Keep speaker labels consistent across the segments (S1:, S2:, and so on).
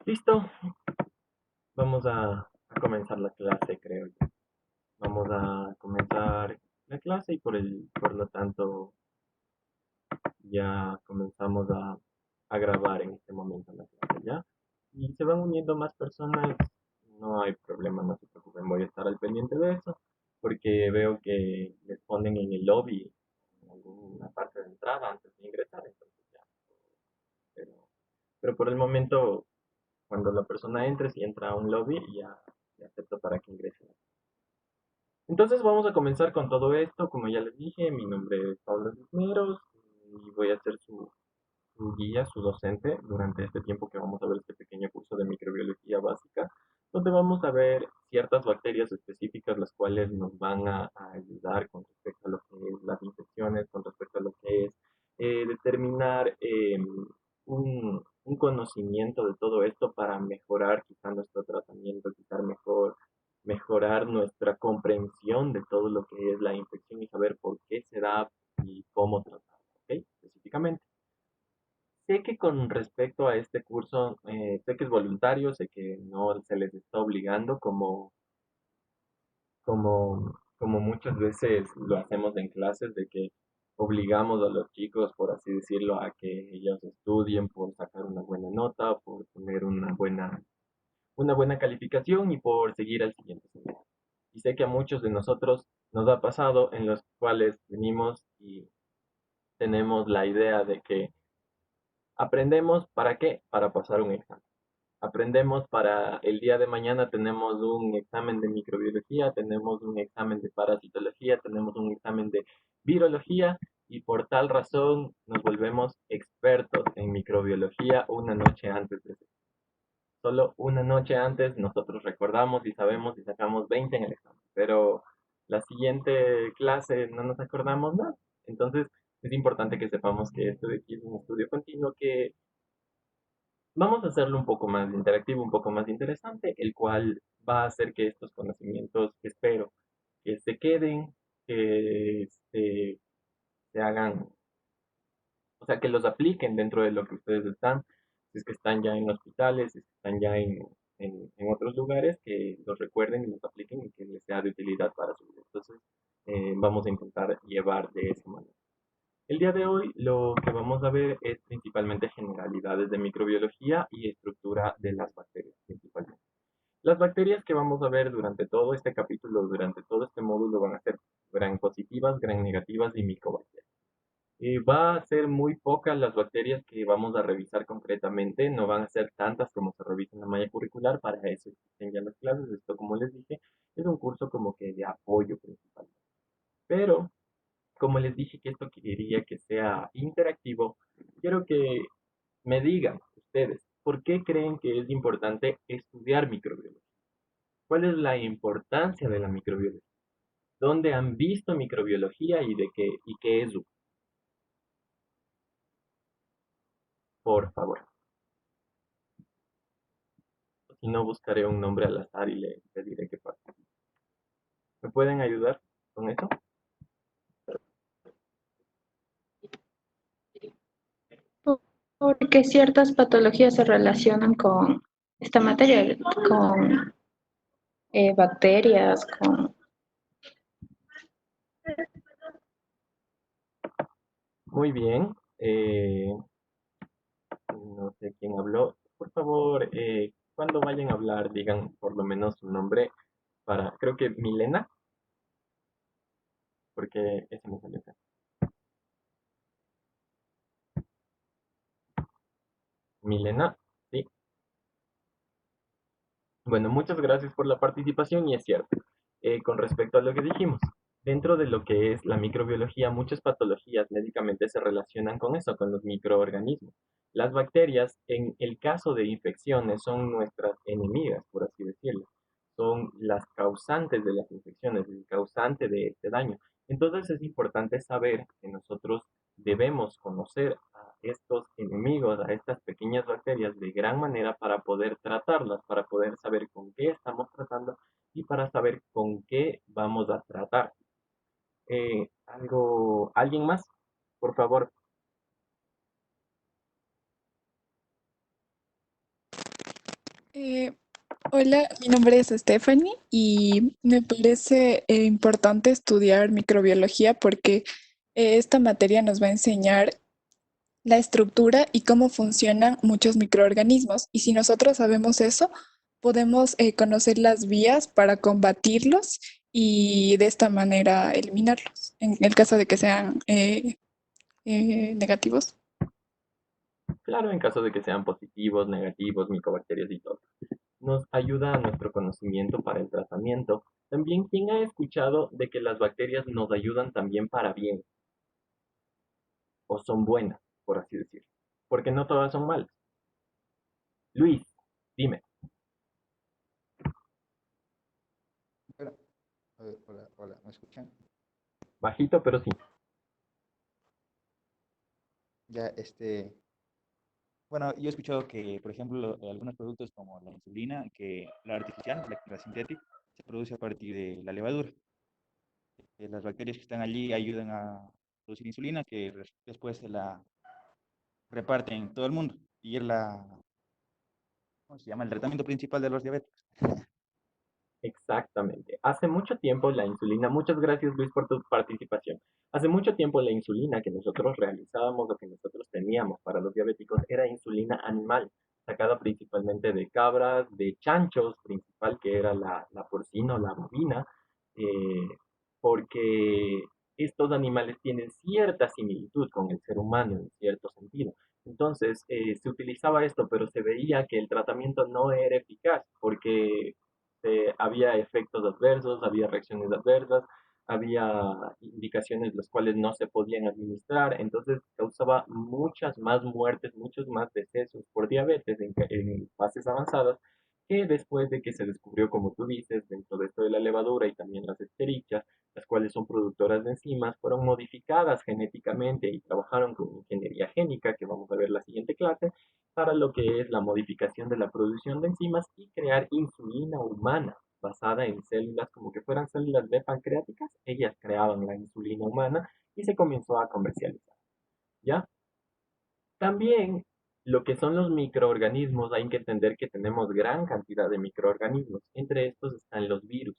S1: Listo, vamos a comenzar la clase, creo yo. Vamos a comenzar la clase y por lo tanto ya comenzamos a grabar en este momento la clase, ¿ya? Y se van uniendo más personas, no hay problema, no se preocupen, voy a estar al pendiente de eso, porque veo que les ponen en el lobby, en alguna parte de entrada antes de ingresar, entonces ya. Pero, pero por el momento, cuando la persona entre, si entra a un lobby, ya, ya acepto para que ingrese. Entonces vamos a comenzar con todo esto. Como ya les dije, mi nombre es Pablo Cisneros y voy a ser su guía, su docente durante este tiempo que vamos a ver este pequeño curso de microbiología básica, donde vamos a ver ciertas bacterias específicas las cuales nos van a ayudar con respecto a lo que es las infecciones, con respecto a lo que es determinar un conocimiento de todo esto para mejorar quizá nuestro tratamiento, quizá mejorar nuestra comprensión de todo lo que es la infección y saber por qué se da y cómo tratarla, ¿ok? Específicamente. Sé que con respecto a este curso, sé que es voluntario, sé que no se les está obligando como muchas veces lo hacemos en clases, de que obligamos a los chicos, por así decirlo, a que ellos estudien por sacar una buena nota, por tener una buena calificación y por seguir al siguiente semestre. Y sé que a muchos de nosotros nos ha pasado en los cuales venimos y tenemos la idea de que aprendemos para qué, para pasar un examen. Aprendemos para el día de mañana, tenemos un examen de microbiología, tenemos un examen de parasitología, tenemos un examen de virología y por tal razón nos volvemos expertos en microbiología una noche antes de eso. Solo una noche antes nosotros recordamos y sabemos y sacamos 20 en el examen, pero la siguiente clase no nos acordamos nada. Entonces es importante que sepamos que esto de aquí es un estudio continuo que vamos a hacerlo un poco más interactivo, un poco más interesante, el cual va a hacer que estos conocimientos, espero, que se queden, que se hagan, o sea, que los apliquen dentro de lo que ustedes están, si es que están ya en hospitales, si es que están ya en otros lugares, que los recuerden y los apliquen y que les sea de utilidad para su vida. Entonces, vamos a intentar llevar de esa manera. El día de hoy lo que vamos a ver es principalmente generalidades de microbiología y estructura de las bacterias principalmente. Las bacterias que vamos a ver durante todo este capítulo, durante todo este módulo, van a ser gran positivas, gran negativas y micobacterias. Va a ser muy pocas las bacterias que vamos a revisar concretamente, no van a ser tantas como se revisa en la malla curricular, para eso existen ya las clases, esto como les dije, es un curso como que de apoyo principalmente. Pero como les dije que esto quería que sea interactivo, quiero que me digan ustedes, ¿por qué creen que es importante estudiar microbiología? ¿Cuál es la importancia de la microbiología? ¿Dónde han visto microbiología y qué es? Por favor. Si no, buscaré un nombre al azar y le diré qué pasa. ¿Me pueden ayudar con eso?
S2: Porque ciertas patologías se relacionan con esta materia, con bacterias, con...
S1: Muy bien. No sé quién habló. Por favor, cuando vayan a hablar, digan por lo menos su nombre para, creo que Milena, porque ese me salió acá. Milena, sí. Bueno, muchas gracias por la participación y es cierto. Con respecto a lo que dijimos, dentro de lo que es la microbiología, muchas patologías médicamente se relacionan con eso, con los microorganismos. Las bacterias, en el caso de infecciones, son nuestras enemigas, por así decirlo. Son las causantes de las infecciones, el causante de este daño. Entonces es importante saber que nosotros debemos conocer a estos enemigos, a estas pequeñas bacterias de gran manera para poder tratarlas, para poder saber con qué estamos tratando y para saber con qué vamos a tratar. ¿Alguien más? Por favor.
S3: Eh, Hola, mi nombre es Stephanie y me parece importante estudiar microbiología porque esta materia nos va a enseñar la estructura y cómo funcionan muchos microorganismos. Y si nosotros sabemos eso, podemos conocer las vías para combatirlos y de esta manera eliminarlos, en el caso de que sean negativos.
S1: Claro, en caso de que sean positivos, negativos, micobacterias y todo. Nos ayuda a nuestro conocimiento para el tratamiento. También, ¿quién ha escuchado de que las bacterias nos ayudan también para bien o son buenas, por así decirlo? Porque no todas son malas. Luis, dime,
S4: Hola, hola, hola, ¿me escuchan?
S1: bajito pero sí.
S4: Ya, bueno, yo he escuchado que, por ejemplo, algunos productos como la insulina, que la artificial, la sintética, se produce a partir de la levadura. Las bacterias que están allí ayudan a producir insulina, que después se la reparten en todo el mundo. Y es ¿cómo se llama? El tratamiento principal de los diabéticos.
S1: Exactamente. Hace mucho tiempo la insulina, muchas gracias Luis por tu participación. Hace mucho tiempo la insulina que nosotros realizábamos o que nosotros teníamos para los diabéticos era insulina animal, sacada principalmente de cabras, de chanchos, principal que era la porcina o la bovina, eh, porque estos animales tienen cierta similitud con el ser humano en cierto sentido. Entonces, se utilizaba esto, pero se veía que el tratamiento no era eficaz porque había efectos adversos, había reacciones adversas, había indicaciones las cuales no se podían administrar, entonces causaba muchas más muertes, muchos más decesos por diabetes en fases avanzadas, que después de que se descubrió, como tú dices, dentro de esto de la levadura y también las esterichas, las cuales son productoras de enzimas, fueron modificadas genéticamente y trabajaron con ingeniería génica, que vamos a ver en la siguiente clase, para lo que es la modificación de la producción de enzimas y crear insulina humana basada en células como que fueran células B pancreáticas. Ellas creaban la insulina humana y se comenzó a comercializar. ¿Ya? También lo que son los microorganismos, hay que entender que tenemos gran cantidad de microorganismos. Entre estos están los virus.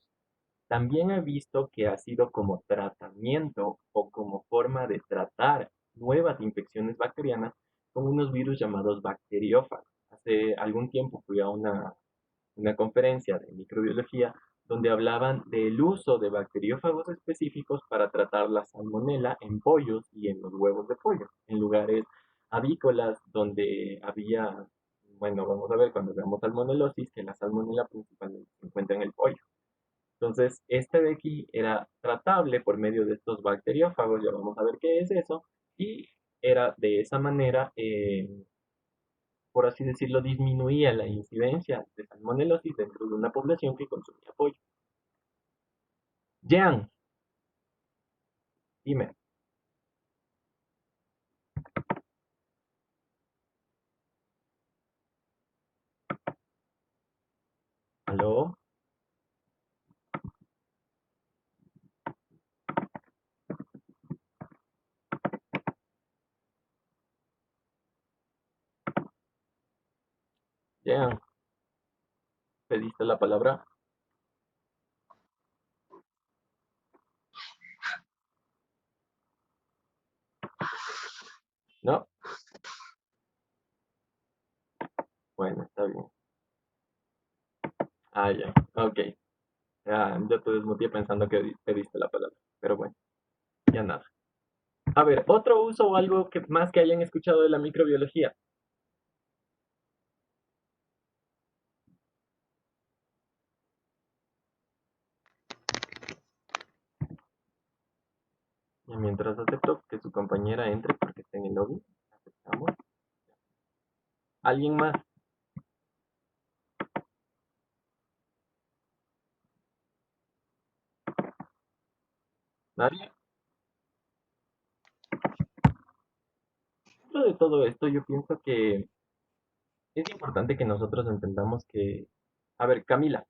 S1: También he visto que ha sido como tratamiento o como forma de tratar nuevas infecciones bacterianas con unos virus llamados bacteriófagos. Hace algún tiempo fui a una conferencia de microbiología donde hablaban del uso de bacteriófagos específicos para tratar la salmonela en pollos y en los huevos de pollo, en lugares avícolas donde había, bueno, vamos a ver cuando veamos salmonelosis, que la salmonela principalmente se encuentra en el pollo. Entonces, este de aquí era tratable por medio de estos bacteriófagos, ya vamos a ver qué es eso, y era de esa manera, por así decirlo, disminuía la incidencia de salmonelosis dentro de una población que consumía pollo. Jean, dime, ¿aló? Jean, ¿pediste la palabra? ¿No? Bueno, está bien. Ah, ya, ok. Yo te desmuteé pensando que pediste la palabra, pero bueno, ya nada. A ver, otro uso o algo que más que hayan escuchado de la microbiología. Y mientras acepto que su compañera entre porque está en el lobby, aceptamos. ¿Alguien más? ¿Nadie? Dentro de todo esto, yo pienso que es importante que nosotros entendamos que, a ver, Camila,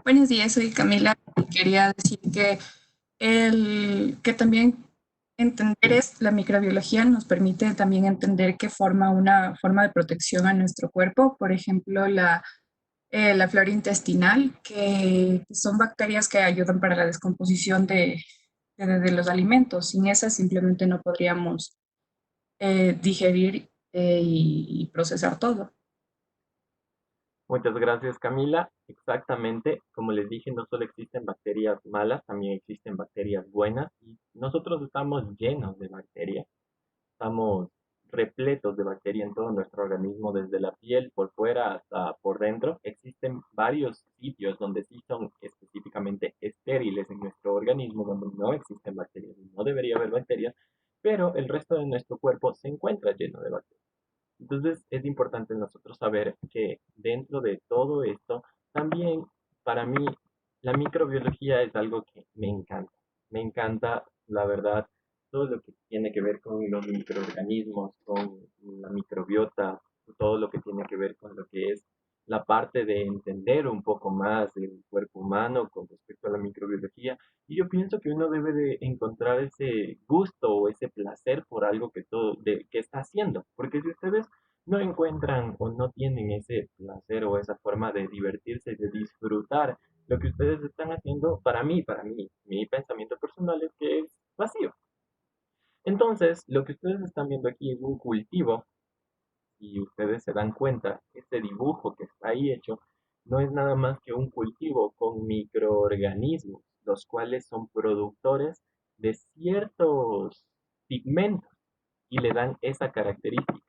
S3: Buenos días, soy Camila y quería decir que que también entender la microbiología nos permite también entender que forma una forma de protección a nuestro cuerpo. Por ejemplo, la flora intestinal, que son bacterias que ayudan para la descomposición de los alimentos. Sin esas simplemente no podríamos digerir y procesar todo.
S1: Muchas gracias, Camila. Exactamente, como les dije, no solo existen bacterias malas, también existen bacterias buenas y nosotros estamos llenos de bacterias. Estamos repletos de bacterias en todo nuestro organismo, desde la piel por fuera hasta por dentro. Existen varios sitios donde sí son específicamente estériles en nuestro organismo, donde no existen bacterias, no debería haber bacterias, pero el resto de nuestro cuerpo se encuentra lleno de bacterias. Entonces es importante nosotros saber que dentro de todo esto, también para mí la microbiología es algo que me encanta. Me encanta, la verdad, todo lo que tiene que ver con los microorganismos, con la microbiota, todo lo que tiene que ver con lo que es la parte de entender un poco más del cuerpo humano con respecto a la microbiología. Y yo pienso que uno debe de encontrar ese gusto o ese placer por algo que está haciendo. Porque si ustedes no encuentran o no tienen ese placer o esa forma de divertirse, de disfrutar lo que ustedes están haciendo, para mí, mi pensamiento personal es que es vacío. Entonces, lo que ustedes están viendo aquí es un cultivo y ustedes se dan cuenta, este dibujo que está ahí hecho no es nada más que un cultivo con microorganismos, los cuales son productores de ciertos pigmentos y le dan esa característica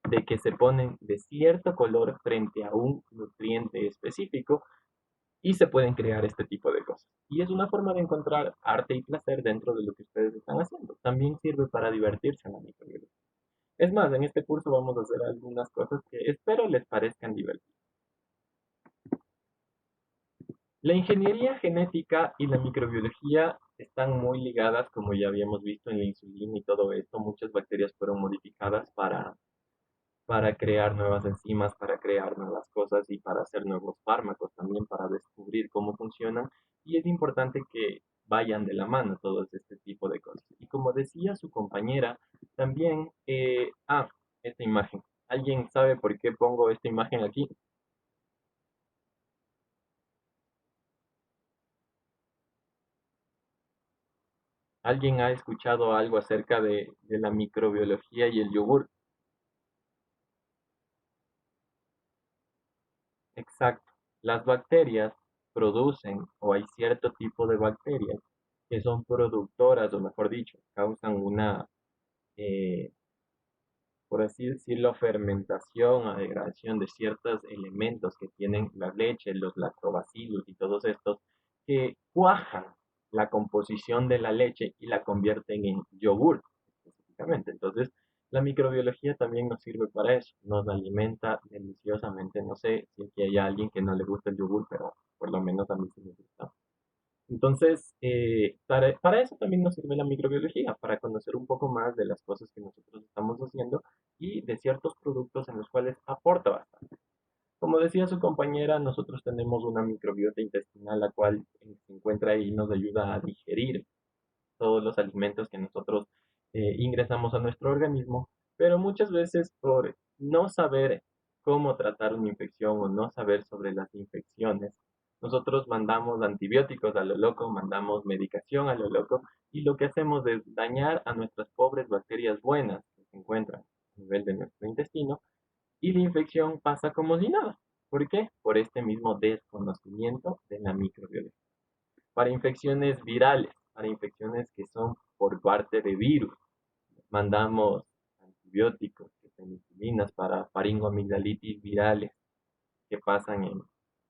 S1: de que se ponen de cierto color frente a un nutriente específico y se pueden crear este tipo de cosas. Y es una forma de encontrar arte y placer dentro de lo que ustedes están haciendo. También sirve para divertirse en la microbiología. Es más, en este curso vamos a hacer algunas cosas que espero les parezcan divertidas. La ingeniería genética y la microbiología están muy ligadas, como ya habíamos visto en la insulina y todo esto. Muchas bacterias fueron modificadas para crear nuevas enzimas, para crear nuevas cosas y para hacer nuevos fármacos también, para descubrir cómo funcionan. Y es importante que vayan de la mano todos este tipo de cosas. Y como decía su compañera, también, esta imagen. ¿Alguien sabe por qué pongo esta imagen aquí? ¿Alguien ha escuchado algo acerca de la microbiología y el yogur? Exacto. Las bacterias producen, o hay cierto tipo de bacterias que son productoras, o mejor dicho, causan una, eh, por así decirlo, fermentación o degradación de ciertos elementos que tienen la leche, los lactobacilos y todos estos, que cuajan la composición de la leche y la convierten en yogur específicamente. Entonces, la microbiología también nos sirve para eso, nos alimenta deliciosamente. No sé si aquí hay alguien que no le gusta el yogur, pero por lo menos a mí sí me gusta. Entonces, para eso también nos sirve la microbiología, para conocer un poco más de las cosas que nosotros estamos haciendo y de ciertos productos en los cuales aporta bastante. Como decía su compañera, nosotros tenemos una microbiota intestinal, la cual se encuentra ahí y nos ayuda a digerir todos los alimentos que nosotros ingresamos a nuestro organismo, pero muchas veces por no saber cómo tratar una infección o no saber sobre las infecciones, nosotros mandamos antibióticos a lo loco, mandamos medicación a lo loco y lo que hacemos es dañar a nuestras pobres bacterias buenas que se encuentran a nivel de nuestro intestino y la infección pasa como si nada. ¿Por qué? Por este mismo desconocimiento de la microbiología. Para infecciones virales, para infecciones que son por parte de virus. Mandamos antibióticos, que penicilinas para faringoamigdalitis virales que pasan en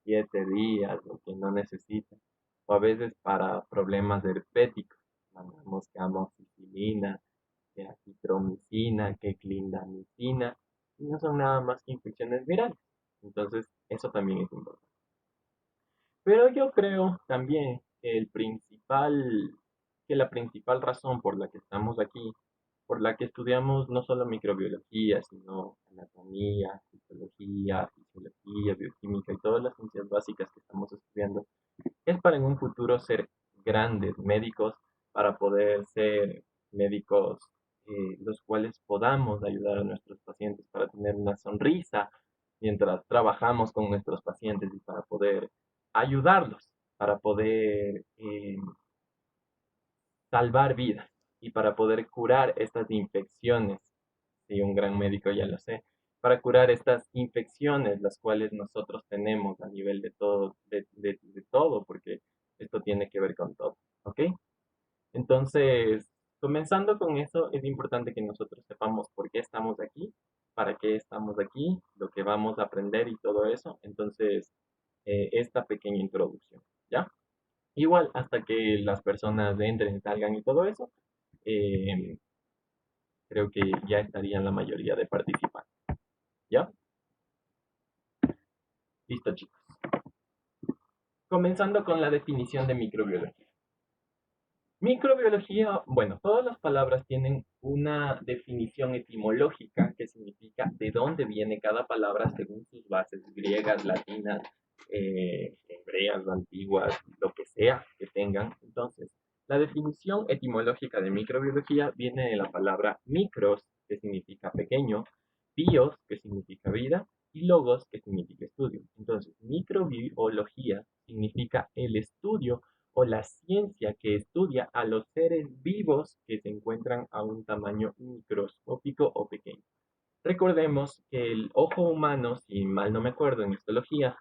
S1: 7 días o que no necesitan. O a veces para problemas herpéticos. Mandamos que amoxicilina, que acitromicina, que clindamicina. Y no son nada más que infecciones virales. Entonces, eso también es importante. Pero yo creo también que la principal razón por la que estamos aquí por la que estudiamos no solo microbiología, sino anatomía, fisiología, bioquímica y todas las ciencias básicas que estamos estudiando, es para en un futuro ser grandes médicos, para poder ser médicos los cuales podamos ayudar a nuestros pacientes para tener una sonrisa mientras trabajamos con nuestros pacientes y para poder ayudarlos, para poder salvar vidas y para poder curar estas infecciones. Sí, un gran médico ya lo sé, para curar estas infecciones, las cuales nosotros tenemos a nivel de todo, de todo, porque esto tiene que ver con todo, ¿ok? Entonces, comenzando con eso, es importante que nosotros sepamos por qué estamos aquí, para qué estamos aquí, lo que vamos a aprender y todo eso. Entonces, esta pequeña introducción, ¿ya? Igual, hasta que las personas entren, salgan y todo eso, eh, creo que ya estarían la mayoría de participantes, ¿ya? Listo, chicos. Comenzando con la definición de microbiología. Microbiología, bueno, todas las palabras tienen una definición etimológica que significa de dónde viene cada palabra según sus bases griegas, latinas, hebreas, antiguas, lo que sea que tengan. Entonces, la definición etimológica de microbiología viene de la palabra micros, que significa pequeño, bios, que significa vida, y logos, que significa estudio. Entonces, microbiología significa el estudio o la ciencia que estudia a los seres vivos que se encuentran a un tamaño microscópico o pequeño. Recordemos que el ojo humano, si mal no me acuerdo en histología,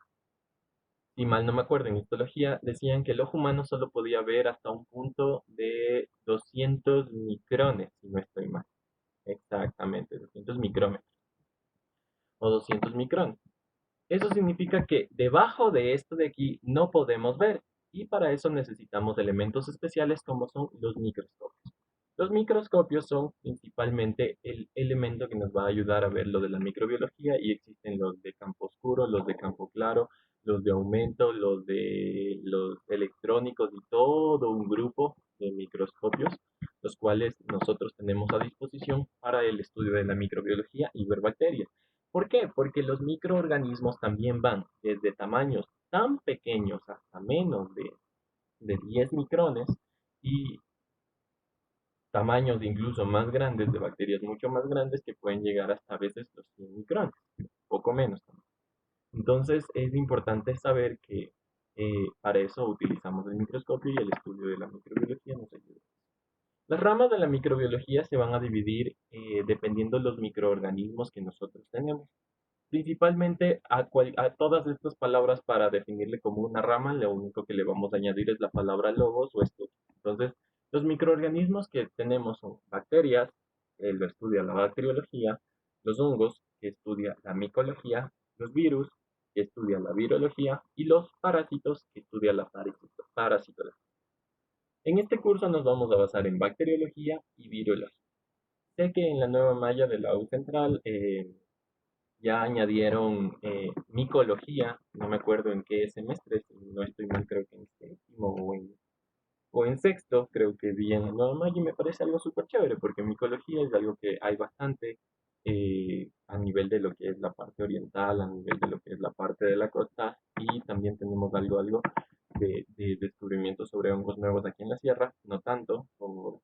S1: decían que el ojo humano solo podía ver hasta un punto de 200 micrones, si no estoy mal. Exactamente, 200 micrómetros o 200 micrones. Eso significa que debajo de esto de aquí no podemos ver y para eso necesitamos elementos especiales como son los microscopios. Los microscopios son principalmente el elemento que nos va a ayudar a ver lo de la microbiología y existen los de campo oscuro, los de campo claro, los de aumento, los electrónicos y todo un grupo de microscopios, los cuales nosotros tenemos a disposición para el estudio de la microbiología y ver bacterias. ¿Por qué? Porque los microorganismos también van desde tamaños tan pequeños hasta menos de 10 micrones y tamaños incluso más grandes de bacterias mucho más grandes que pueden llegar hasta a veces los 100 micrones, poco menos también. Entonces es importante saber que para eso utilizamos el microscopio y el estudio de la microbiología nos ayuda. Las ramas de la microbiología se van a dividir dependiendo de los microorganismos que nosotros tenemos. Principalmente a todas estas palabras para definirle como una rama, lo único que le vamos a añadir es la palabra logos o estudio. Entonces, los microorganismos que tenemos son bacterias, él lo estudia la bacteriología, los hongos, que estudia la micología, los virus, que estudia la virología, y los parásitos, que estudia la parasitología. En este curso nos vamos a basar en bacteriología y virología. Sé que en la nueva malla de la U Central ya añadieron micología, no me acuerdo en qué semestre, si no estoy mal, creo que en séptimo o en sexto, creo que vi en la nueva malla y me parece algo súper chévere, porque micología es algo que hay bastante a nivel de lo que es la parte oriental, a nivel de lo que es la parte de la costa, y también tenemos algo de descubrimientos sobre hongos nuevos aquí en la sierra, no tanto por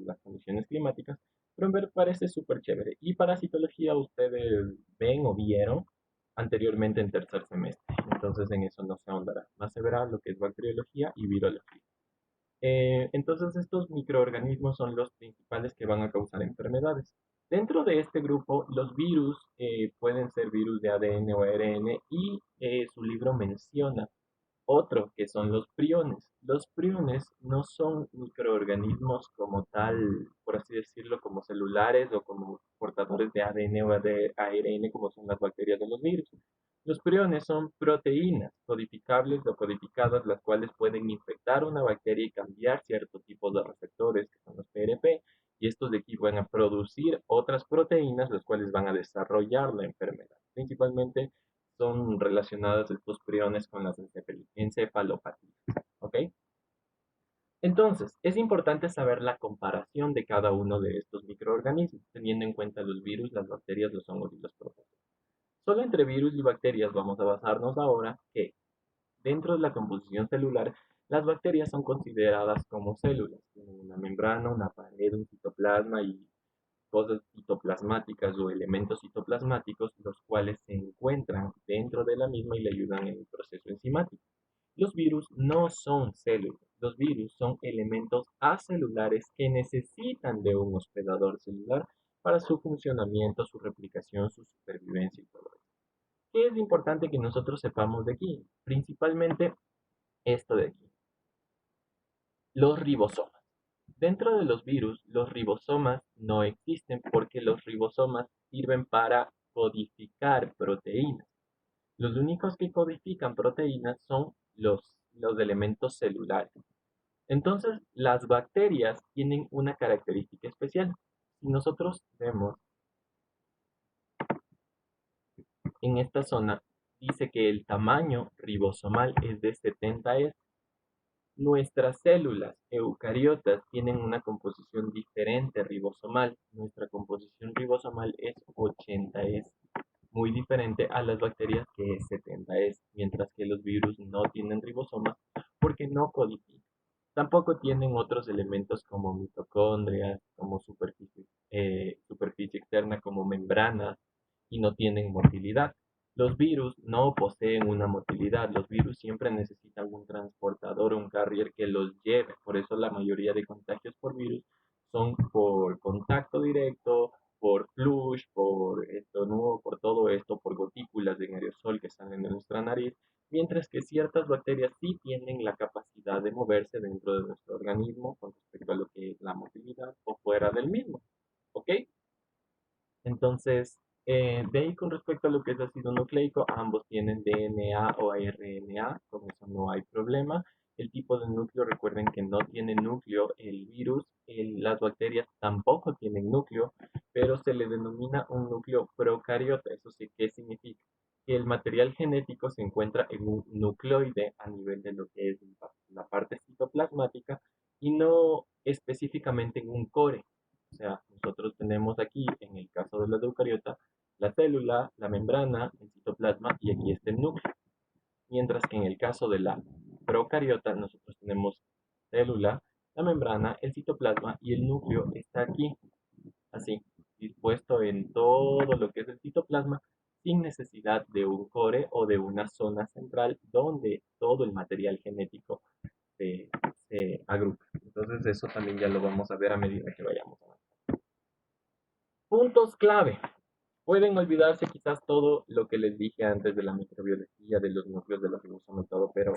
S1: las condiciones climáticas, pero me parece súper chévere. Y parasitología ustedes ven o vieron anteriormente en tercer semestre, entonces en eso no se ahondará, más se verá lo que es bacteriología y virología. Entonces estos microorganismos son los principales que van a causar enfermedades. Dentro de este grupo, los virus pueden ser virus de ADN o ARN y su libro menciona otro que son los priones. Los priones no son microorganismos como tal, por así decirlo, como celulares o como portadores de ADN o de ARN como son las bacterias o los virus. Los priones son proteínas codificables o codificadas, las cuales pueden infectar una bacteria y cambiar ciertos tipos de receptores, que son los PRP, y estos de aquí van a producir otras proteínas, las cuales van a desarrollar la enfermedad. Principalmente son relacionadas estos priones con las encefalopatías. ¿Ok? Entonces, es importante saber la comparación de cada uno de estos microorganismos, teniendo en cuenta los virus, las bacterias, los hongos y los protozoos. Solo entre virus y bacterias vamos a basarnos ahora que dentro de la composición celular, las bacterias son consideradas como células. Tienen una membrana, una pared, un citoplasma y cosas citoplasmáticas o elementos citoplasmáticos, los cuales se encuentran dentro de la misma y le ayudan en el proceso enzimático. Los virus no son células, los virus son elementos acelulares que necesitan de un hospedador celular para su funcionamiento, su replicación, su supervivencia y todo eso. ¿Qué es importante que nosotros sepamos de aquí? Principalmente esto de aquí, los ribosomas. Dentro de los virus, los ribosomas no existen porque los ribosomas sirven para codificar proteínas. Los únicos que codifican proteínas son los elementos celulares. Entonces, las bacterias tienen una característica especial. Si nosotros vemos en esta zona, dice que el tamaño ribosomal es de 70S. Nuestras células eucariotas tienen una composición diferente ribosomal. Nuestra composición ribosomal es 80S, muy diferente a las bacterias que es 70S, mientras que los virus no tienen ribosomas porque no codifican. Tampoco tienen otros elementos como mitocondrias, como superficie externa, como membranas, y no tienen motilidad. Los virus no poseen una motilidad. Los virus siempre necesitan un transportador, un carrier que los lleve. Por eso la mayoría de contagios por virus son por contacto directo, por flush, por estornudo, por todo esto, por gotículas de aerosol que salen de nuestra nariz, mientras que ciertas bacterias sí tienen la capacidad de moverse dentro de nuestro organismo con respecto a lo que es la motilidad o fuera del mismo. ¿Ok? Entonces, de ahí con respecto a lo que es ácido nucleico, ambos tienen DNA o RNA, con eso no hay problema. El tipo de núcleo, recuerden que no tiene núcleo el virus, las bacterias tampoco tienen núcleo, pero se le denomina un núcleo procariota. ¿Eso sí qué significa? Que el material genético se encuentra en un nucleoide a nivel de lo que es la parte citoplasmática y no específicamente en un core. O sea, nosotros tenemos aquí, en el caso de la eucariota, la célula, la membrana, el citoplasma y aquí está el núcleo. Mientras que en el caso de la procariota, nosotros tenemos célula, la membrana, el citoplasma y el núcleo está aquí, así, dispuesto en todo lo que es el citoplasma, sin necesidad de un core o de una zona central donde todo el material genético se, se agrupa. Entonces eso también ya lo vamos a ver a medida que vayamos avanzando. Puntos clave. Pueden olvidarse quizás todo lo que les dije antes de la microbiología, de los núcleos, de los ribosomas y todo, pero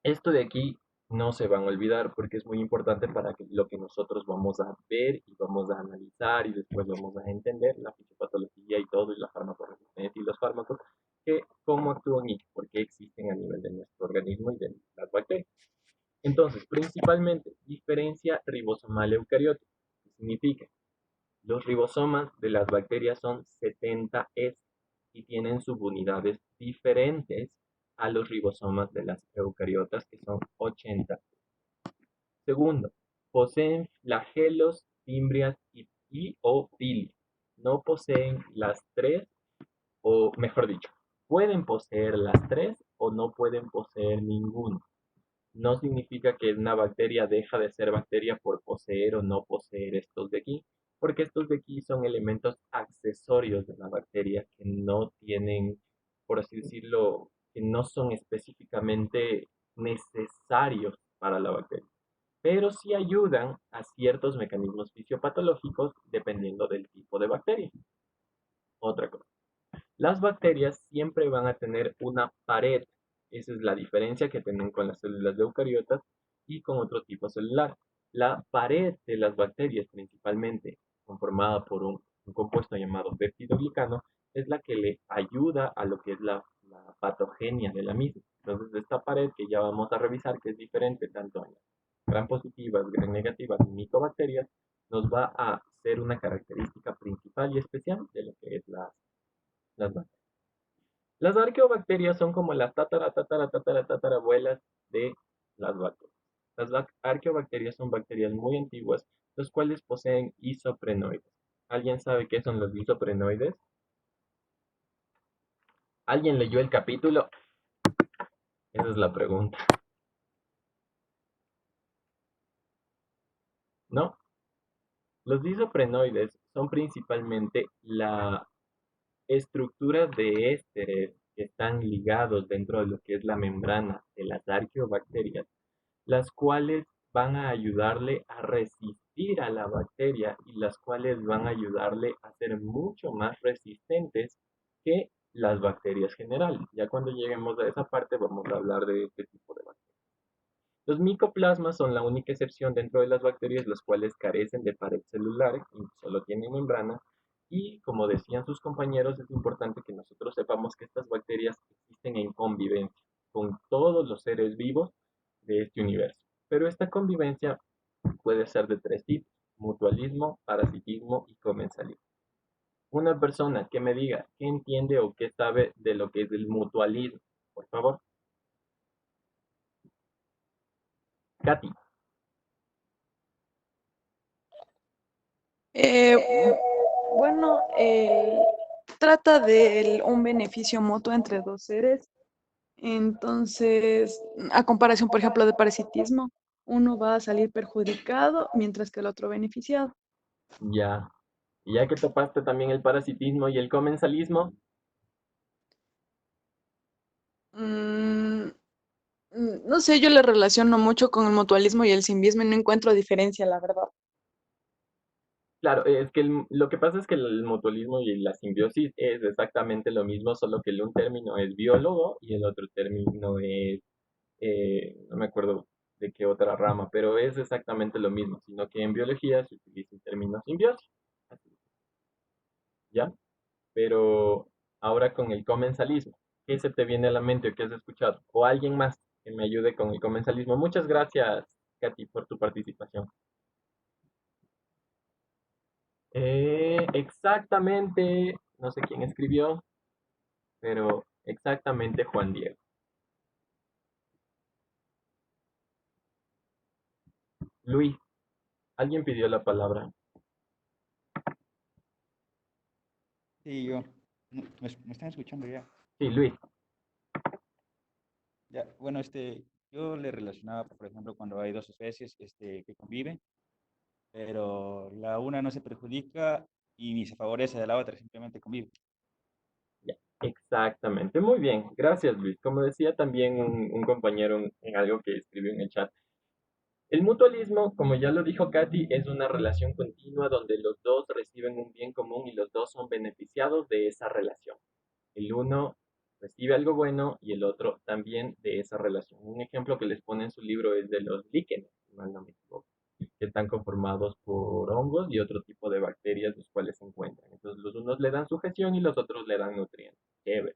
S1: esto de aquí no se van a olvidar porque es muy importante para lo que nosotros vamos a ver y vamos a analizar y después vamos a entender la fisiopatología y todo y la farmacoresistencia y los fármacos, que cómo actúan y por qué existen a nivel de nuestro organismo y de las bacterias. Entonces, principalmente, diferencia ribosomal eucariótica. ¿Qué significa? Los ribosomas de las bacterias son 70S y tienen subunidades diferentes a los ribosomas de las eucariotas que son 80. Segundo, poseen flagelos, fimbrias o pili. No poseen las tres, o mejor dicho, pueden poseer las tres o no pueden poseer ninguno. No significa que una bacteria deja de ser bacteria por poseer o no poseer estos de aquí, porque estos de aquí son elementos accesorios de la bacteria que no tienen, por así decirlo, que no son específicamente necesarios para la bacteria, pero sí ayudan a ciertos mecanismos fisiopatológicos dependiendo del tipo de bacteria. Otra cosa. Las bacterias siempre van a tener una pared. Esa es la diferencia que tienen con las células de eucariotas y con otro tipo celular. La pared de las bacterias, principalmente conformada por un compuesto llamado peptidoglicano, es la que le ayuda a lo que es la patogenia de la misma. Entonces, esta pared que ya vamos a revisar, que es diferente tanto en las gram positivas, gram negativas y micobacterias, nos va a ser una característica principal y especial de lo que es las bacterias. Las arqueobacterias son como las tatara, tatara, tatara, tatarabuelas de las bacterias. Las arqueobacterias son bacterias muy antiguas, los cuales poseen isoprenoides. ¿Alguien sabe qué son los isoprenoides? ¿Alguien leyó el capítulo? Esa es la pregunta. ¿No? Los isoprenoides son principalmente la estructuras de ésteres que están ligados dentro de lo que es la membrana de las arqueobacterias, las cuales van a ayudarle a resistir a la bacteria y las cuales van a ayudarle a ser mucho más resistentes que las bacterias generales. Ya cuando lleguemos a esa parte vamos a hablar de este tipo de bacterias. Los micoplasmas son la única excepción dentro de las bacterias, las cuales carecen de pared celular y solo tienen membrana. Y como decían sus compañeros, es importante que nosotros sepamos que estas bacterias existen en convivencia con todos los seres vivos de este universo. Pero esta convivencia puede ser de tres tipos: mutualismo, parasitismo y comensalismo. Una persona que me diga qué entiende o qué sabe de lo que es el mutualismo, por favor. Katy.
S5: Eh, bueno, trata de un beneficio mutuo entre dos seres. Entonces, a comparación, por ejemplo, de parasitismo, uno va a salir perjudicado mientras que el otro beneficiado.
S1: Ya. Y ya que topaste también el parasitismo y el comensalismo,
S5: Mm, no sé, yo le relaciono mucho con el mutualismo y el simbismo y no encuentro diferencia, la verdad.
S1: claro, es que lo que pasa es que el mutualismo y la simbiosis es exactamente lo mismo, solo que un término es biólogo y el otro término es, no me acuerdo de qué otra rama, pero es exactamente lo mismo, sino que en biología se utiliza el término simbiosis, ¿ya? Pero ahora con el comensalismo, ¿qué se te viene a la mente o qué has escuchado? O alguien más que me ayude con el comensalismo. Muchas gracias, Katy, por tu participación. Exactamente, no sé quién escribió, pero exactamente Juan Diego. Luis, alguien pidió la palabra.
S4: Sí, yo. ¿Me están escuchando ya?
S1: Sí, Luis.
S4: Ya, bueno, yo le relacionaba, por ejemplo, cuando hay dos especies, que conviven, pero la una no se perjudica y ni se favorece de la otra, simplemente convive.
S1: Ya, exactamente. Muy bien. Gracias, Luis. Como decía también un compañero en algo que escribió en el chat, el mutualismo, como ya lo dijo Katy, es una relación continua donde los dos reciben un bien común y los dos son beneficiados de esa relación. El uno recibe algo bueno y el otro también de esa relación. Un ejemplo que les pone en su libro es de los líquenes, si mal no me equivoco, que están conformados por hongos y otro tipo de bacterias los cuales se encuentran. Entonces los unos le dan sujeción y los otros le dan nutrientes. Chévere.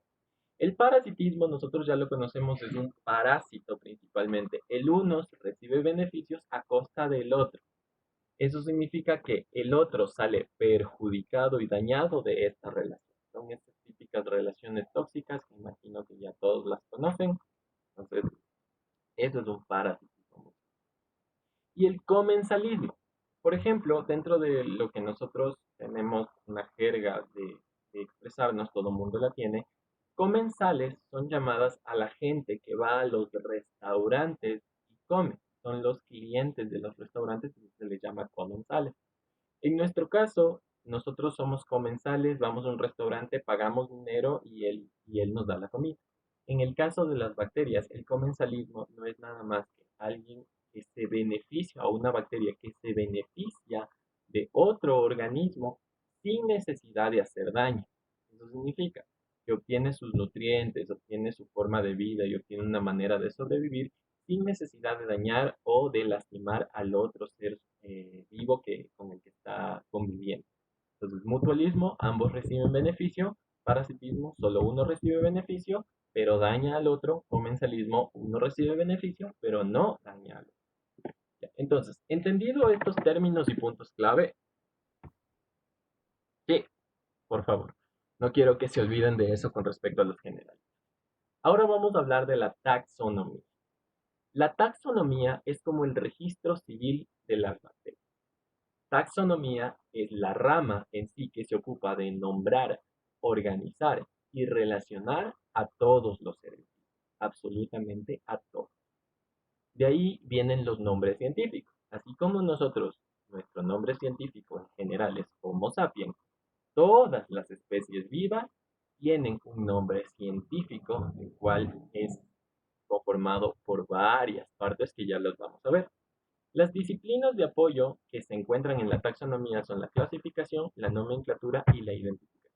S1: El parasitismo nosotros ya lo conocemos, es un parásito principalmente. El uno recibe beneficios a costa del otro. Eso significa que el otro sale perjudicado y dañado de esta relación. Son estas típicas relaciones tóxicas que imagino que ya todos las conocen. Entonces, eso es un parasitismo. Y el comensalismo. Por ejemplo, dentro de lo que nosotros tenemos una jerga de expresarnos, todo el mundo la tiene, comensales son llamadas a la gente que va a los restaurantes y come. Son los clientes de los restaurantes y se les llama comensales. En nuestro caso, nosotros somos comensales, vamos a un restaurante, pagamos dinero y él nos da la comida. En el caso de las bacterias, el comensalismo no es nada más que alguien que se beneficia, o una bacteria que se beneficia de otro organismo sin necesidad de hacer daño. Eso significa que obtiene sus nutrientes, obtiene su forma de vida y obtiene una manera de sobrevivir sin necesidad de dañar o de lastimar al otro ser vivo con el que está conviviendo. Entonces, mutualismo, ambos reciben beneficio; parasitismo, solo uno recibe beneficio, pero daña al otro; comensalismo, uno recibe beneficio, pero no daña al otro. Entonces, entendido estos términos y puntos clave, sí, por favor, no quiero que se olviden de eso con respecto a los generales. Ahora vamos a hablar de la taxonomía. La taxonomía es como el registro civil de las bacterias. Taxonomía es la rama en sí que se ocupa de nombrar, organizar y relacionar a todos los seres vivos, absolutamente a todos. De ahí vienen los nombres científicos. Así como nosotros, nuestro nombre científico en general es Homo sapiens, todas las especies vivas tienen un nombre científico, el cual es conformado por varias partes que ya las vamos a ver. Las disciplinas de apoyo que se encuentran en la taxonomía son la clasificación, la nomenclatura y la identificación.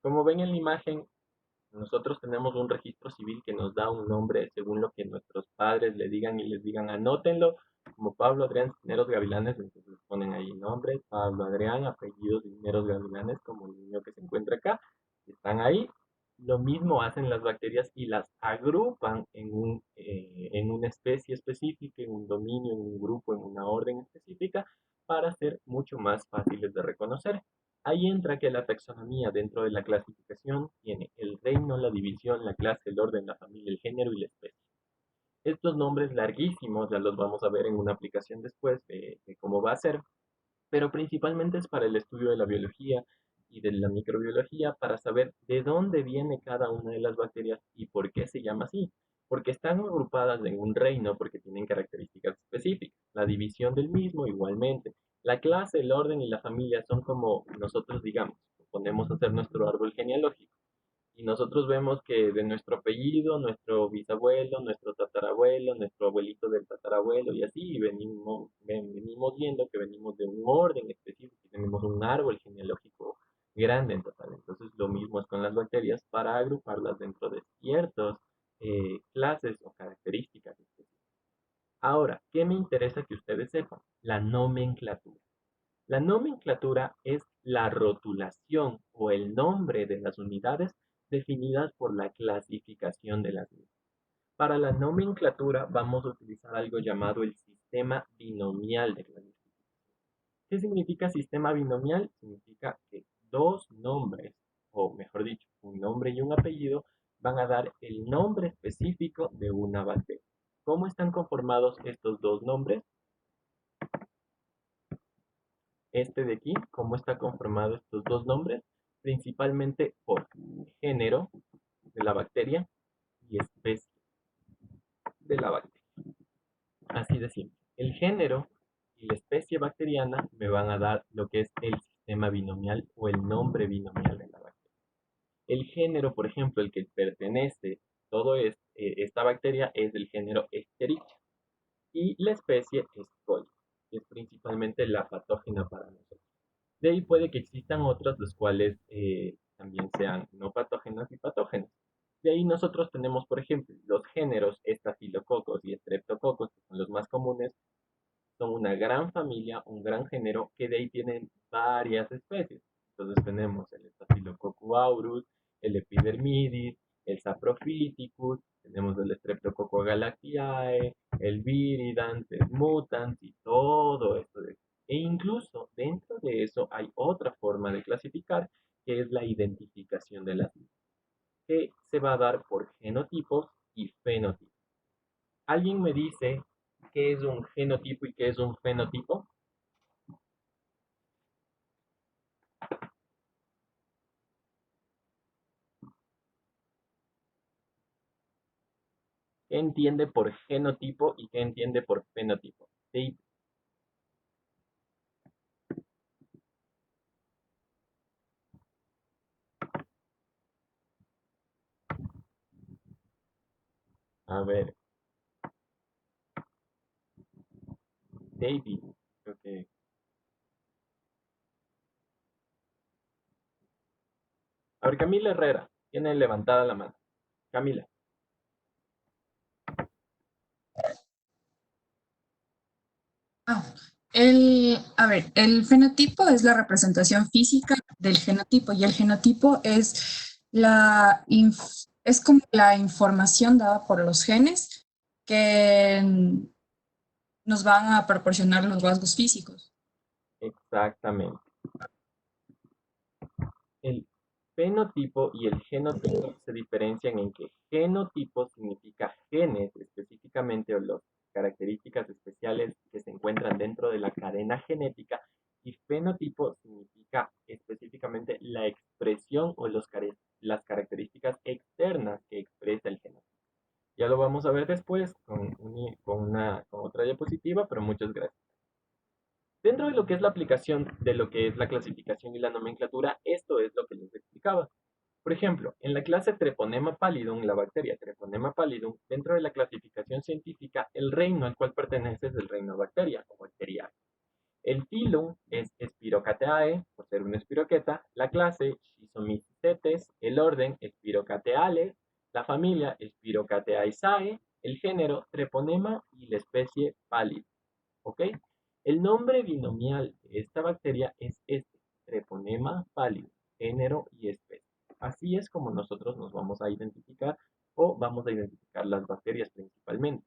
S1: Como ven en la imagen, nosotros tenemos un registro civil que nos da un nombre según lo que nuestros padres le digan y les digan, anótenlo, como Pablo Adrián Cisneros Gavilanes, entonces ponen ahí nombre, Pablo Adrián, apellidos Cisneros Gavilanes, como el niño que se encuentra acá, están ahí. Lo mismo hacen las bacterias y las agrupan en una especie específica, en un dominio, en un grupo, en una orden específica, para ser mucho más fáciles de reconocer. Ahí entra que la taxonomía dentro de la clasificación tiene el reino, la división, la clase, el orden, la familia, el género y la especie. Estos nombres larguísimos ya los vamos a ver en una aplicación después de cómo va a ser, pero principalmente es para el estudio de la biología y de la microbiología para saber de dónde viene cada una de las bacterias y por qué se llama así. Porque están agrupadas en un reino porque tienen características específicas. La división del mismo igualmente. La clase, el orden y la familia son como nosotros digamos, ponemos a hacer nuestro árbol genealógico. Y nosotros vemos que de nuestro apellido, nuestro bisabuelo, nuestro tatarabuelo, nuestro abuelito del tatarabuelo y así venimos viendo que venimos de un orden específico, tenemos un árbol genealógico grande en total. Entonces lo mismo es con las bacterias para agruparlas dentro de ciertas clases o características específicas. Ahora, ¿qué me interesa que ustedes sepan? La nomenclatura. La nomenclatura es la rotulación o el nombre de las unidades definidas por la clasificación de las mismas. Para la nomenclatura vamos a utilizar algo llamado el sistema binomial de clasificación. ¿Qué significa sistema binomial? Significa que dos nombres, o mejor dicho, un nombre y un apellido, van a dar el nombre específico de una bacteria. ¿Cómo están conformados estos dos nombres? Este de aquí, ¿cómo está conformado estos dos nombres? Principalmente por género de la bacteria y especie de la bacteria. Así de simple. El género y la especie bacteriana me van a dar lo que es el sistema binomial o el nombre binomial de la bacteria. El género, por ejemplo, el que pertenece todo esta bacteria es del género Escherichia y la especie es Coli, que es principalmente la patógena para nosotros. De ahí puede que existan otras, las cuales también sean no patógenas y patógenas. De ahí nosotros tenemos, por ejemplo, los géneros estafilococos y streptococos, que son los más comunes, son una gran familia, un gran género, que de ahí tienen varias especies. Entonces tenemos el Staphylococcus aureus, el Epidermidis, el Saprophyticus, tenemos el Streptococcus galactiae, el Viridans, el Mutans y todo esto. E incluso dentro de eso hay otra forma de clasificar, que es la identificación de las mismas, que se va a dar por genotipos y fenotipos. ¿Alguien me dice qué es un genotipo y qué es un fenotipo? ¿Qué entiende por genotipo y qué entiende por fenotipo? Sí. A ver, David. Okay. A ver, Camila Herrera. Tiene levantada la mano. Camila.
S6: Ah, a ver, el fenotipo es la representación física del genotipo y el genotipo es es como la información dada por los genes que nos van a proporcionar los rasgos físicos.
S1: Exactamente. El fenotipo y el genotipo se diferencian en que genotipo significa genes específicamente o las características especiales que se encuentran dentro de la cadena genética y fenotipo significa específicamente la expresión o las características externas que expresa el genotipo. Ya lo vamos a ver después con otra diapositiva, pero muchas gracias. Dentro de lo que es la aplicación de lo que es la clasificación y la nomenclatura, esto es lo que les explicaba. Por ejemplo, en la clase Treponema pallidum, la bacteria Treponema pallidum, dentro de la clasificación científica, el reino al cual pertenece es el reino bacteria o bacterial. El filum es Spirochaetae, por ser una espiroqueta, la clase Schizomycetes, el orden Spirochaeteales, la familia Spirochaeteaceae, el género Treponema y la especie Pallidum. ¿Ok? El nombre binomial de esta bacteria es este, Treponema pallidum, género y especie. Así es como nosotros nos vamos a identificar o vamos a identificar las bacterias principalmente.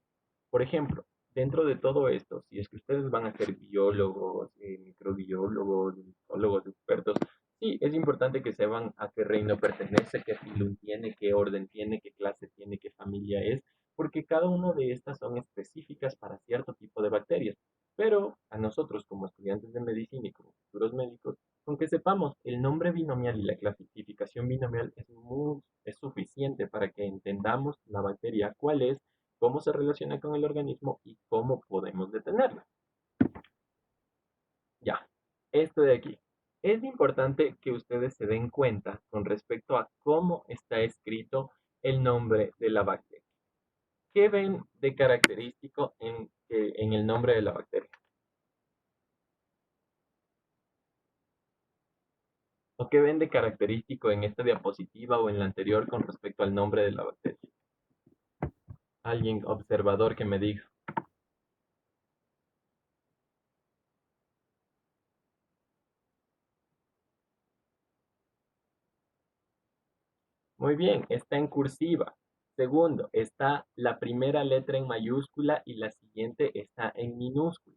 S1: Por ejemplo, dentro de todo esto, si es que ustedes van a ser biólogos, microbiólogos, micólogos, expertos, sí, es importante que sepan a qué reino pertenece, qué filum tiene, qué orden tiene, qué clase tiene, qué familia es, porque cada una de estas son específicas para cierto tipo de bacterias. Pero a nosotros como estudiantes de medicina y como futuros médicos, con que sepamos el nombre binomial y la clasificación binomial es suficiente para que entendamos la bacteria, cuál es, cómo se relaciona con el organismo y cómo podemos detenerla. Ya, esto de aquí. Es importante que ustedes se den cuenta con respecto a cómo está escrito el nombre de la bacteria. ¿Qué ven de característico en el nombre de la bacteria? ¿O qué ven de característico en esta diapositiva o en la anterior con respecto al nombre de la bacteria? Alguien observador que me diga. Muy bien, está en cursiva. Segundo, está la primera letra en mayúscula y la siguiente está en minúscula.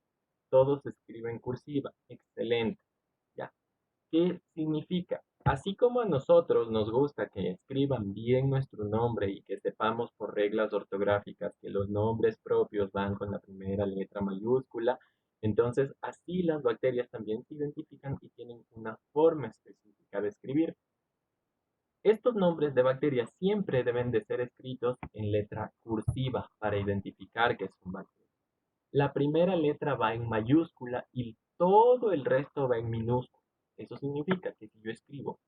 S1: Todo se escribe en cursiva. Excelente. Ya. ¿Qué significa? Así como a nosotros nos gusta que escriban bien nuestro nombre y que sepamos por reglas ortográficas que los nombres propios van con la primera letra mayúscula, entonces así las bacterias también se identifican y tienen una forma específica de escribir. Estos nombres de bacterias siempre deben de ser escritos en letra cursiva para identificar que son bacterias. La primera letra va en mayúscula y todo el resto va en minúscula. Eso significa que si yo escribo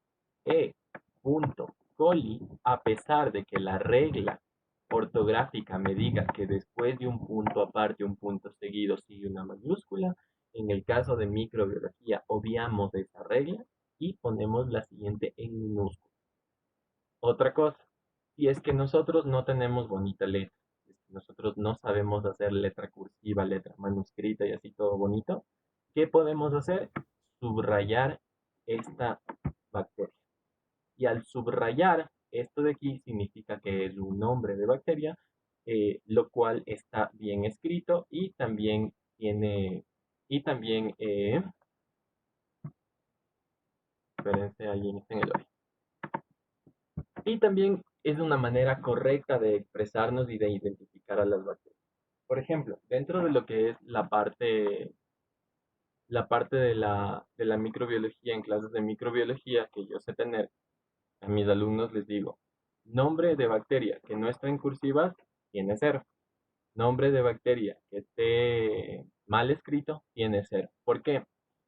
S1: E.coli, a pesar de que la regla ortográfica me diga que después de un punto aparte, un punto seguido sigue una mayúscula, en el caso de microbiología obviamos esa regla y ponemos la siguiente en minúscula. Otra cosa, si es que nosotros no tenemos bonita letra, si es que nosotros no sabemos hacer letra cursiva, letra manuscrita y así todo bonito, ¿qué podemos hacer? Subrayar esta bacteria. Y al subrayar esto de aquí significa que es un nombre de bacteria, lo cual está bien escrito y también tiene, espérense, alguien está en el hoy. Y también es una manera correcta de expresarnos y de identificar a las bacterias. Por ejemplo, dentro de lo que es la parte de la microbiología, en clases de microbiología que yo sé tener, a mis alumnos les digo, nombre de bacteria que no está en cursivas, tiene 0. Nombre de bacteria que esté mal escrito, tiene 0. ¿Por qué?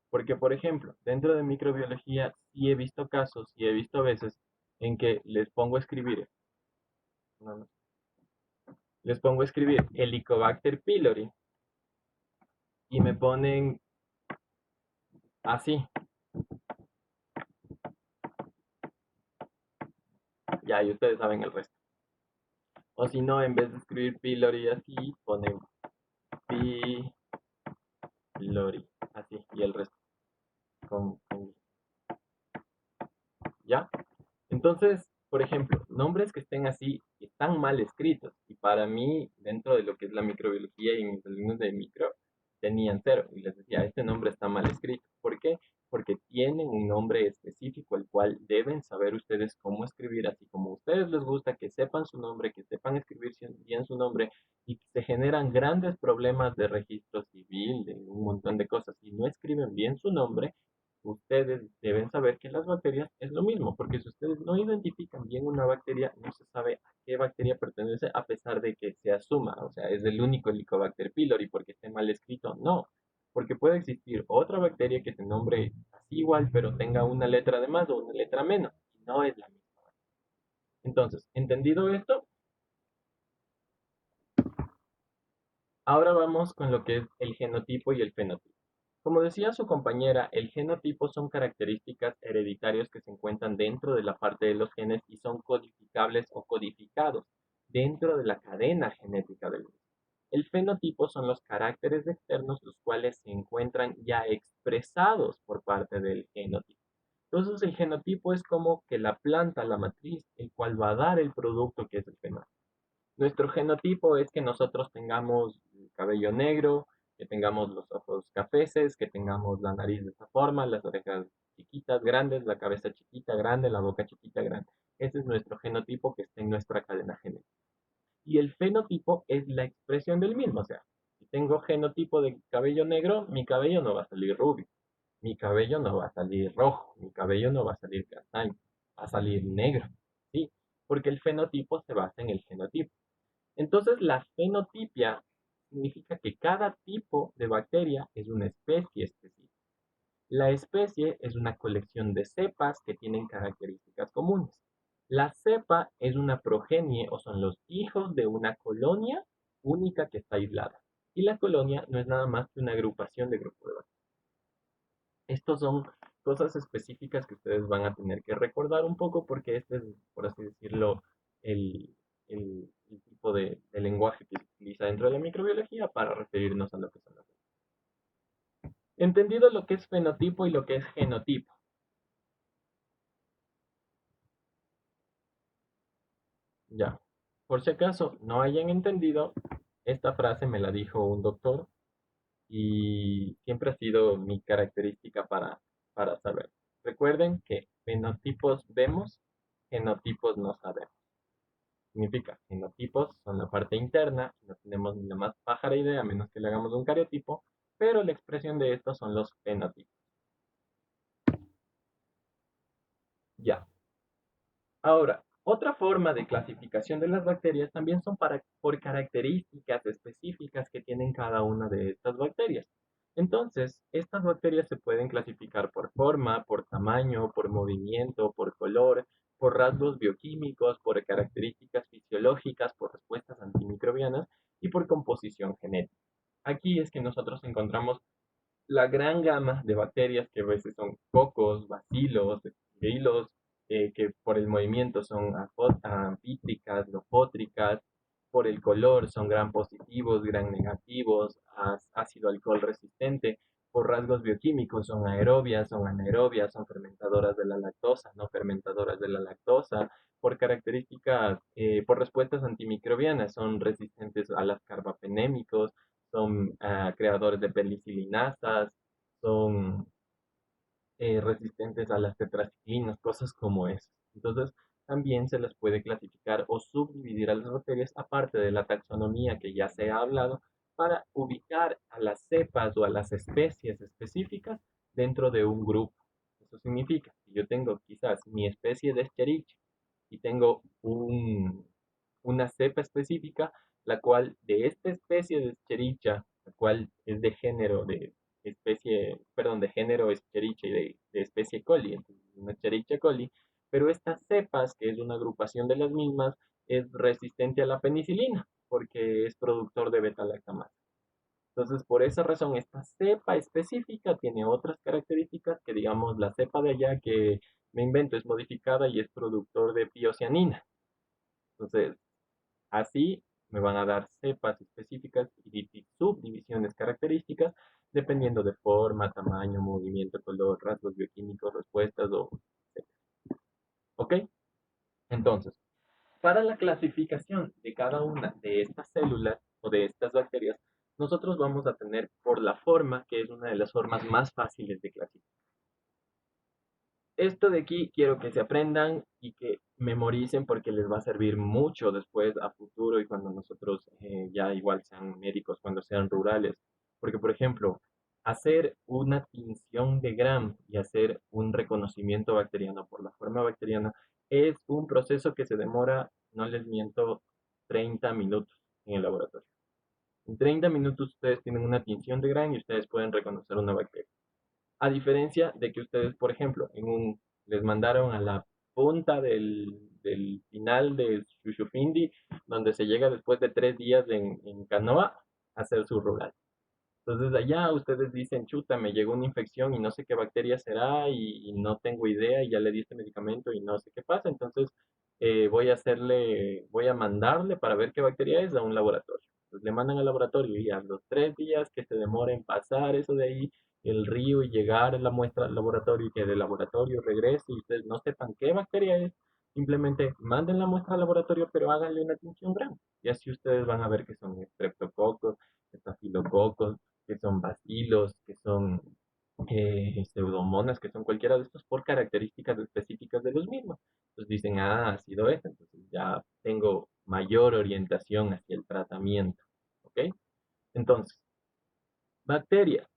S1: Porque, por ejemplo, dentro de microbiología sí he visto casos y he visto veces en que les pongo a escribir, no, les pongo a escribir Helicobacter pylori y me ponen así. Ya, y ustedes saben el resto. O si no, en vez de escribir pylori así, ponen pylori, así, y el resto. ¿Ya? Entonces, por ejemplo, nombres que estén así están mal escritos. Y para mí, dentro de lo que es la microbiología y mis alumnos de micro, tenían 0. Y les decía, este nombre está mal escrito. ¿Por qué? Porque tienen un nombre específico específico, el cual deben saber ustedes cómo escribir, así como a ustedes les gusta que sepan su nombre, que sepan escribir bien su nombre, y se generan grandes problemas de registro civil, de un montón de cosas. Si no escriben bien su nombre, ustedes deben saber que las bacterias es lo mismo, porque si ustedes no identifican bien una bacteria, no se sabe a qué bacteria pertenece, a pesar de que se asuma, o sea, es el único Helicobacter pylori, porque esté mal escrito, no, porque puede existir otra bacteria que se nombre así igual, pero tenga una letra de más o una letra menos, y no es la misma. Entonces, entendido esto, ahora vamos con lo que es el genotipo y el fenotipo. Como decía su compañera, el genotipo son características hereditarias que se encuentran dentro de la parte de los genes y son codificables o codificados dentro de la cadena genética del mismo. El fenotipo son los caracteres externos los cuales se encuentran ya expresados por parte del genotipo. Entonces el genotipo es como que la planta, la matriz, el cual va a dar el producto que es el fenotipo. Nuestro genotipo es que nosotros tengamos el cabello negro, que tengamos los ojos cafeces, que tengamos la nariz de esta forma, las orejas chiquitas, grandes, la cabeza chiquita, grande, la boca chiquita, grande. Ese es nuestro genotipo que está en nuestra cadena genética. Y el fenotipo es la expresión del mismo. O sea, si tengo genotipo de cabello negro, mi cabello no va a salir rubio, mi cabello no va a salir rojo, mi cabello no va a salir castaño, va a salir negro. ¿Sí? Porque el fenotipo se basa en el genotipo. Entonces, la fenotipia significa que cada tipo de bacteria es una especie específica. La especie es una colección de cepas que tienen características comunes. La cepa es una progenie o son los hijos de una colonia única que está aislada. Y la colonia no es nada más que una agrupación de grupos de bacterias. Estos son cosas específicas que ustedes van a tener que recordar un poco porque este es, por así decirlo, el tipo de lenguaje que se utiliza dentro de la microbiología para referirnos a lo que son las bacterias. Entendido lo que es fenotipo y lo que es genotipo. Ya. Por si acaso no hayan entendido, esta frase me la dijo un doctor y siempre ha sido mi característica para saber. Recuerden que fenotipos vemos, genotipos no sabemos. Significa, genotipos son la parte interna, no tenemos ni la más pájara idea a menos que le hagamos un cariotipo, pero la expresión de estos son los fenotipos. Ya. Ahora, otra forma de clasificación de las bacterias también son por características específicas que tienen cada una de estas bacterias. Entonces, estas bacterias se pueden clasificar por forma, por tamaño, por movimiento, por color, por rasgos bioquímicos, por características fisiológicas, por respuestas antimicrobianas y por composición genética. Aquí es que nosotros encontramos la gran gama de bacterias que a veces son cocos, bacilos, bacilos, que por el movimiento son anfítricas, lofótricas, por el color son gran positivos, gran negativos, ácido alcohol resistente, por rasgos bioquímicos son aerobias, son anaerobias, son fermentadoras de la lactosa, no fermentadoras de la lactosa, por características, por respuestas antimicrobianas, son resistentes a las carbapenémicos, son creadores de penicilinasas, son resistentes a las tetraciclinas, cosas como esas. Entonces, también se las puede clasificar o subdividir a las bacterias, aparte de la taxonomía que ya se ha hablado, para ubicar a las cepas o a las especies específicas dentro de un grupo. Eso significa que yo tengo quizás mi especie de Escherichia y tengo una cepa específica, la cual de esta especie de Escherichia, la cual es de género de especie, perdón, de género Escherichia y de especie coli, entonces una Escherichia coli, pero estas cepas, que es una agrupación de las mismas, es resistente a la penicilina, porque es productor de beta-lactamasa. Entonces, por esa razón, esta cepa específica tiene otras características que, digamos, la cepa de allá que me invento es modificada y es productor de piocianina. Entonces, así me van a dar cepas específicas y subdivisiones características dependiendo de forma, tamaño, movimiento, color, rasgos bioquímicos, respuestas o etc. ¿Ok? Entonces, para la clasificación de cada una de estas células o de estas bacterias, nosotros vamos a tener por la forma, que es una de las formas más fáciles de clasificar. Esto de aquí quiero que se aprendan y que memoricen porque les va a servir mucho después a futuro y cuando nosotros ya igual sean médicos, cuando sean rurales. Porque, por ejemplo, hacer una tinción de Gram y hacer un reconocimiento bacteriano por la forma bacteriana es un proceso que se demora, no les miento, 30 minutos en el laboratorio. En 30 minutos ustedes tienen una tinción de Gram y ustedes pueden reconocer una bacteria. A diferencia de que ustedes, por ejemplo, les mandaron a la punta del final de Shushufindi, donde se llega después de 3 días en canoa a hacer su rural. Entonces allá ustedes dicen, chuta, me llegó una infección y no sé qué bacteria será y no tengo idea y ya le di este medicamento y no sé qué pasa. Entonces voy a mandarle para ver qué bacteria es a un laboratorio. Entonces le mandan al laboratorio y a los 3 días que se demora en pasar eso de ahí, el río y llegar a la muestra al laboratorio y que del laboratorio regrese y ustedes no sepan qué bacteria es, simplemente manden la muestra al laboratorio pero háganle una tinción grande. Y así ustedes van a ver que son estreptococos, estafilococos, que son bacilos, que son pseudomonas, que son cualquiera de estos por características específicas de los mismos. Entonces dicen, ha sido esto, entonces ya tengo mayor orientación hacia el tratamiento. ¿Ok? Entonces, bacterias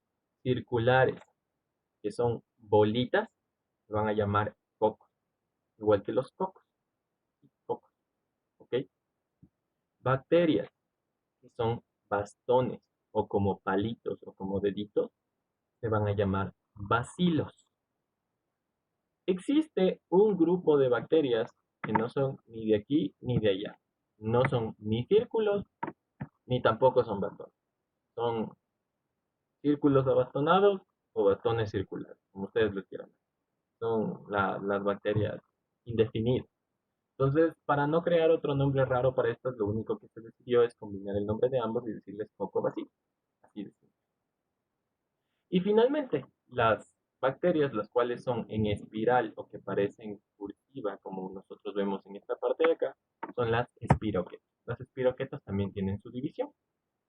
S1: circulares, que son bolitas, se van a llamar cocos, igual que los cocos. Cocos, ¿ok? Bacterias que son bastones o como palitos o como deditos, se van a llamar bacilos. Existe un grupo de bacterias que no son ni de aquí ni de allá. No son ni círculos ni tampoco son bastones. Son círculos abastonados o bastones circulares, como ustedes les quieran ver. Son las bacterias indefinidas. Entonces, para no crear otro nombre raro para estas, lo único que se decidió es combinar el nombre de ambos y decirles coco bacilo. Así de simple. Y finalmente, las bacterias, las cuales son en espiral o que parecen cursiva, como nosotros vemos en esta parte de acá, son las espiroquetas. Las espiroquetas también tienen su división,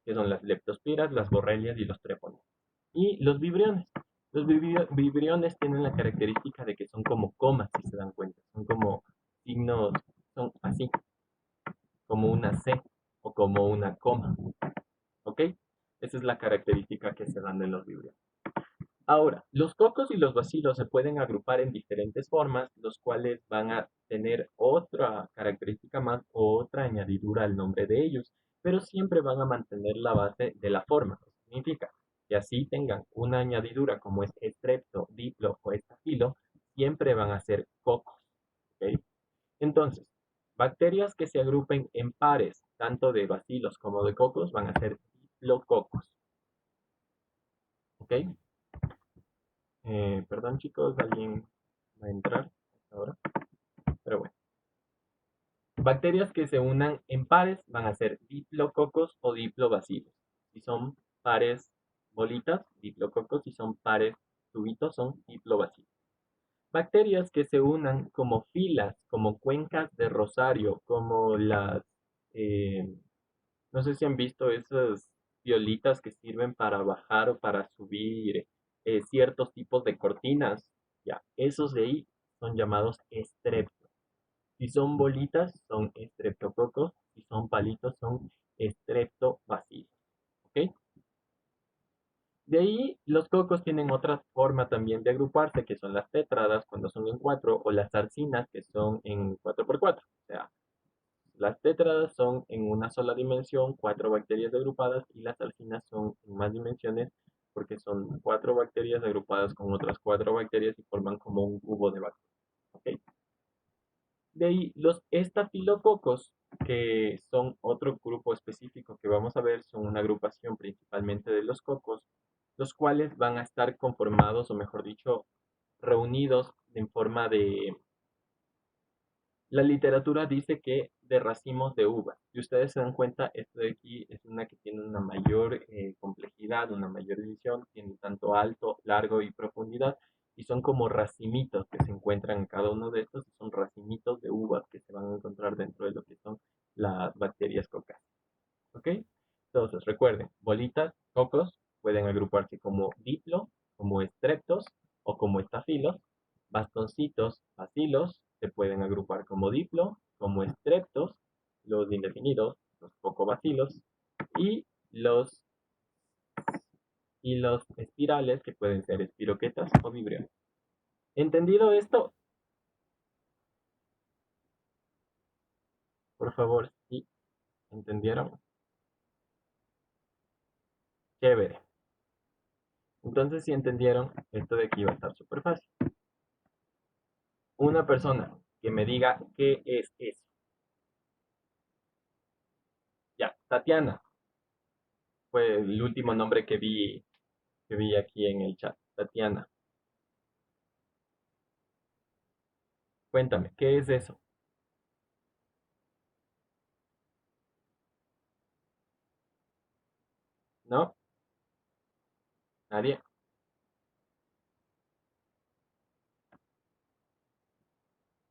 S1: que son las leptospiras, las borrelias y los trepones. Y los vibriones. Los vibriones tienen la característica de que son como comas, si se dan cuenta. Son como signos, son así, como una C o como una coma. ¿Ok? Esa es la característica que se dan en los vibriones. Ahora, los cocos y los bacilos se pueden agrupar en diferentes formas, los cuales van a tener otra característica más o otra añadidura al nombre de ellos, pero siempre van a mantener la base de la forma. Eso significa que así tengan una añadidura como es estrepto, diplo o estafilo, siempre van a ser cocos. ¿Ok? Entonces, bacterias que se agrupen en pares, tanto de bacilos como de cocos, van a ser diplococos. ¿Ok? Perdón chicos, alguien va a entrar ahora. Pero bueno. Bacterias que se unan en pares van a ser diplococos o diplobacilos. Si son pares bolitas, diplococos. Si son pares tubitos, son diplobacilos. Bacterias que se unan como filas, como cuencas de rosario, como eh, no sé si han visto esas violitas que sirven para bajar o para subir ciertos tipos de cortinas. Ya, esos de ahí son llamados estreptos. Si son bolitas, son estreptococos. Si son palitos, son estreptobacilos. ¿Ok? De ahí, los cocos tienen otra forma también de agruparse, que son las tétradas cuando son en 4, o las arcinas, que son en 4x4. O sea, las tétradas son en una sola dimensión, 4 bacterias agrupadas, y las arcinas son en más dimensiones porque son 4 bacterias agrupadas con otras 4 bacterias y forman como un cubo de bacterias. ¿Ok? De ahí los estafilococos, que son otro grupo específico que vamos a ver, son una agrupación principalmente de los cocos, los cuales van a estar conformados, o mejor dicho, reunidos en forma de la literatura dice que de racimos de uvas. Si ustedes se dan cuenta, esto de aquí es una que tiene una mayor complejidad, una mayor división, tiene tanto alto, largo y profundidad, y son como racimitos que se encuentran en cada uno de estos, y son racimitos de uvas que se van a encontrar dentro de lo que son las bacterias cocáceas. ¿Ok? Entonces, recuerden, bolitas, cocos, pueden agruparse como diplo, como estreptos o como estafilos, bastoncitos, bacilos, se pueden agrupar como diplo, como estreptos, los indefinidos, los cocobacilos, y los, y los espirales, que pueden ser espiroquetas o vibriones. ¿Entendido esto? Por favor, sí. ¿Entendieron? Chévere. Entonces, si entendieron, esto de aquí va a estar súper fácil. Una persona que me diga qué es eso. Ya, Tatiana fue el último nombre que vi aquí en el chat. Tatiana, cuéntame, ¿qué es eso? ¿No? ¿Nadie?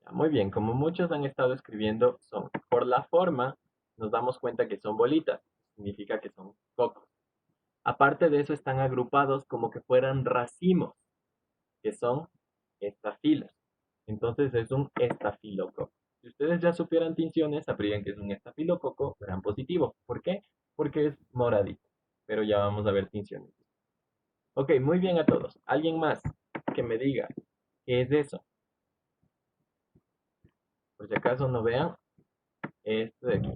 S1: Ya, muy bien, como muchos han estado escribiendo, son por la forma, nos damos cuenta que son bolitas. Significa que son cocos. Aparte de eso, están agrupados como que fueran racimos, que son estafilos. Entonces es un estafilococo. Si ustedes ya supieran tinciones, sabrían que es un estafilococo gran positivo. ¿Por qué? Porque es moradito. Pero ya vamos a ver tinciones. Ok, muy bien a todos. ¿Alguien más que me diga qué es eso? Por si acaso no vean, esto de aquí.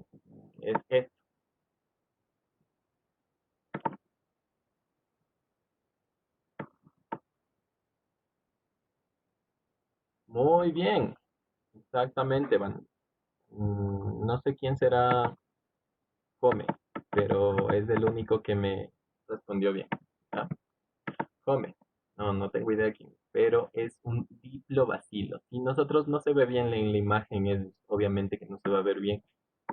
S1: Es esto. Muy bien. Exactamente, van. No sé quién será Come, pero es el único que me respondió bien. ¿Ya? Come. No, no tengo idea de quién, pero es un diplobacilo. Si nosotros no se ve bien en la imagen, es obviamente que no se va a ver bien,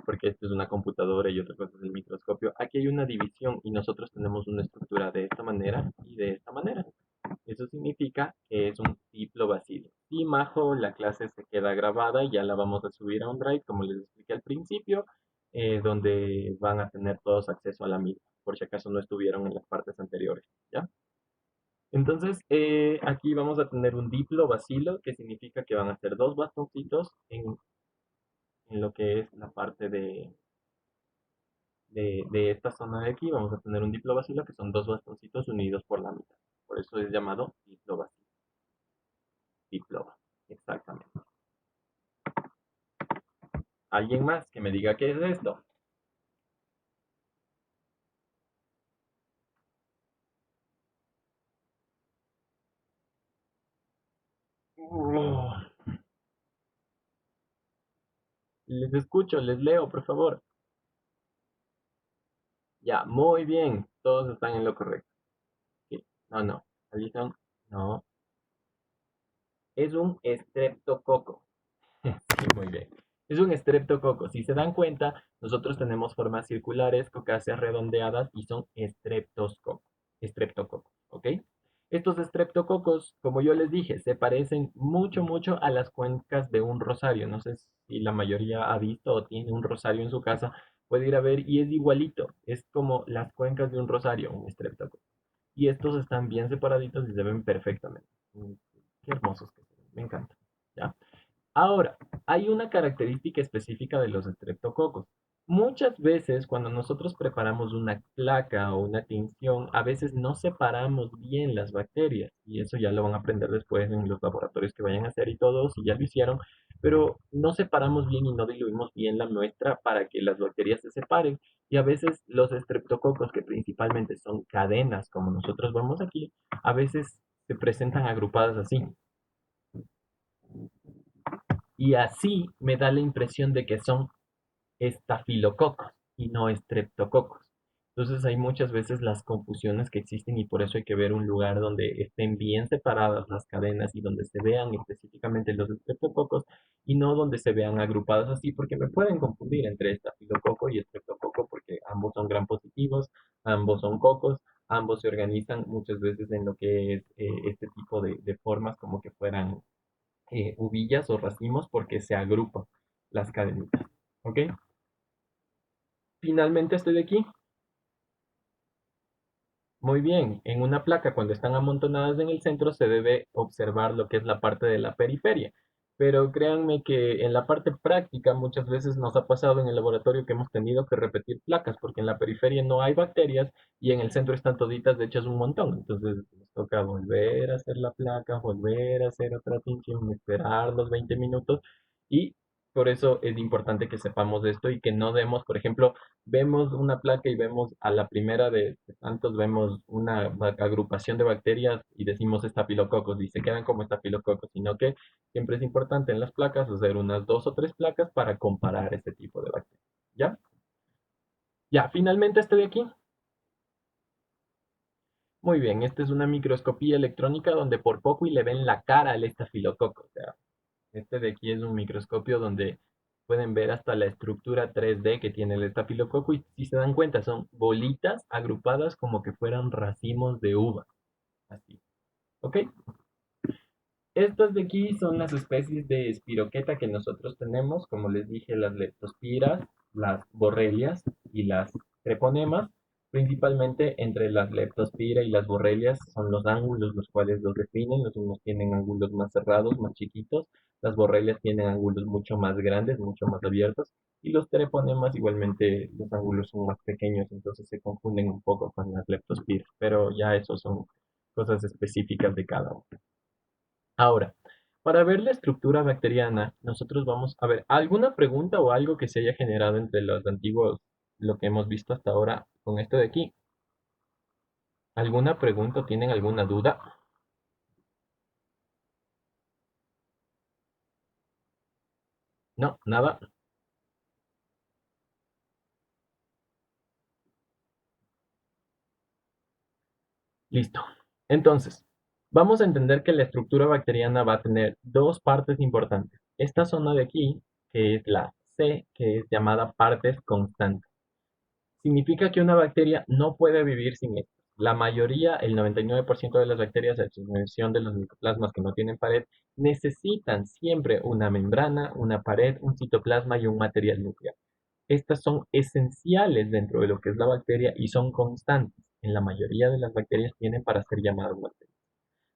S1: porque esto es una computadora y otra cosa es el microscopio. Aquí hay una división y nosotros tenemos una estructura de esta manera y de esta manera. Eso significa que es un diplobacilo. Y Majo, la clase se queda grabada y ya la vamos a subir a un drive, como les expliqué al principio, donde van a tener todos acceso a la misma, por si acaso no estuvieron en las partes anteriores, ¿ya? Entonces, aquí vamos a tener un diplobacilo, que significa que van a ser dos bastoncitos en lo que es la parte de esta zona de aquí. Vamos a tener un diplobacilo, que son dos bastoncitos unidos por la mitad. Por eso es llamado diplobacilo. Diploba, exactamente. ¿Alguien más que me diga qué es esto? Oh, les escucho, les leo, por favor. Ya, muy bien. Todos están en lo correcto. Sí. No, no. Alison, no. Es un estreptococo. Sí, muy bien. Es un estreptococo. Si se dan cuenta, nosotros tenemos formas circulares, cocáceas redondeadas y son estreptococos, ¿ok? Estos estreptococos, como yo les dije, se parecen mucho, mucho a las cuencas de un rosario. No sé si la mayoría ha visto o tiene un rosario en su casa, puede ir a ver y es igualito. Es como las cuencas de un rosario, un estreptococo. Y estos están bien separaditos y se ven perfectamente. Qué hermosos que se ven, me encanta. ¿Ya? Ahora, hay una característica específica de los estreptococos. Muchas veces cuando nosotros preparamos una placa o una tinción, a veces no separamos bien las bacterias y eso ya lo van a aprender después en los laboratorios que vayan a hacer y todo, si ya lo hicieron, pero no separamos bien y no diluimos bien la muestra para que las bacterias se separen y a veces los estreptococos, que principalmente son cadenas como nosotros vemos aquí, a veces se presentan agrupadas así. Y así me da la impresión de que son estafilococos y no estreptococos. Entonces hay muchas veces las confusiones que existen y por eso hay que ver un lugar donde estén bien separadas las cadenas y donde se vean específicamente los estreptococos y no donde se vean agrupados así, porque me pueden confundir entre estafilococo y estreptococo porque ambos son gran positivos, ambos son cocos, ambos se organizan muchas veces en lo que es este tipo de formas como que fueran uvillas o racimos porque se agrupan las cadenitas. ¿Ok? Finalmente estoy de aquí. Muy bien, en una placa cuando están amontonadas en el centro se debe observar lo que es la parte de la periferia. Pero créanme que en la parte práctica muchas veces nos ha pasado en el laboratorio que hemos tenido que repetir placas porque en la periferia no hay bacterias y en el centro están toditas de hechas un montón. Entonces nos toca volver a hacer la placa, volver a hacer otra tinción, esperar los 20 minutos y por eso es importante que sepamos esto y que no demos, por ejemplo, vemos una placa y vemos a la primera de tantos, vemos una agrupación de bacterias y decimos estafilococos y se quedan como estafilococos, sino que siempre es importante en las placas hacer unas 2 o 3 placas para comparar este tipo de bacterias. ¿Ya? Ya, finalmente este de aquí. Muy bien, esta es una microscopía electrónica donde por poco y le ven la cara al estafilococo. O sea, este de aquí es un microscopio donde pueden ver hasta la estructura 3D que tiene el estafilococo y si se dan cuenta son bolitas agrupadas como que fueran racimos de uva. Así. ¿Ok? Estas de aquí son las especies de espiroqueta que nosotros tenemos, como les dije, las leptospiras, las borrelias y las treponemas. Principalmente entre las leptospira y las borrelias son los ángulos los cuales los definen. Los unos tienen ángulos más cerrados, más chiquitos. Las borrelias tienen ángulos mucho más grandes, mucho más abiertos. Y los treponemas igualmente los ángulos son más pequeños, entonces se confunden un poco con las leptospiras. Pero ya eso son cosas específicas de cada uno. Ahora, para ver la estructura bacteriana, nosotros vamos a ver alguna pregunta o algo que se haya generado entre los antiguos, lo que hemos visto hasta ahora con esto de aquí. ¿Alguna pregunta o tienen alguna duda? No, nada. Listo. Entonces, vamos a entender que la estructura bacteriana va a tener dos partes importantes. Esta zona de aquí, que es la C, que es llamada partes constantes. Significa que una bacteria no puede vivir sin esto. La mayoría, el 99% de las bacterias, a excepción de los micoplasmas que no tienen pared, necesitan siempre una membrana, una pared, un citoplasma y un material nuclear. Estas son esenciales dentro de lo que es la bacteria y son constantes. En la mayoría de las bacterias tienen para ser llamadas bacterias.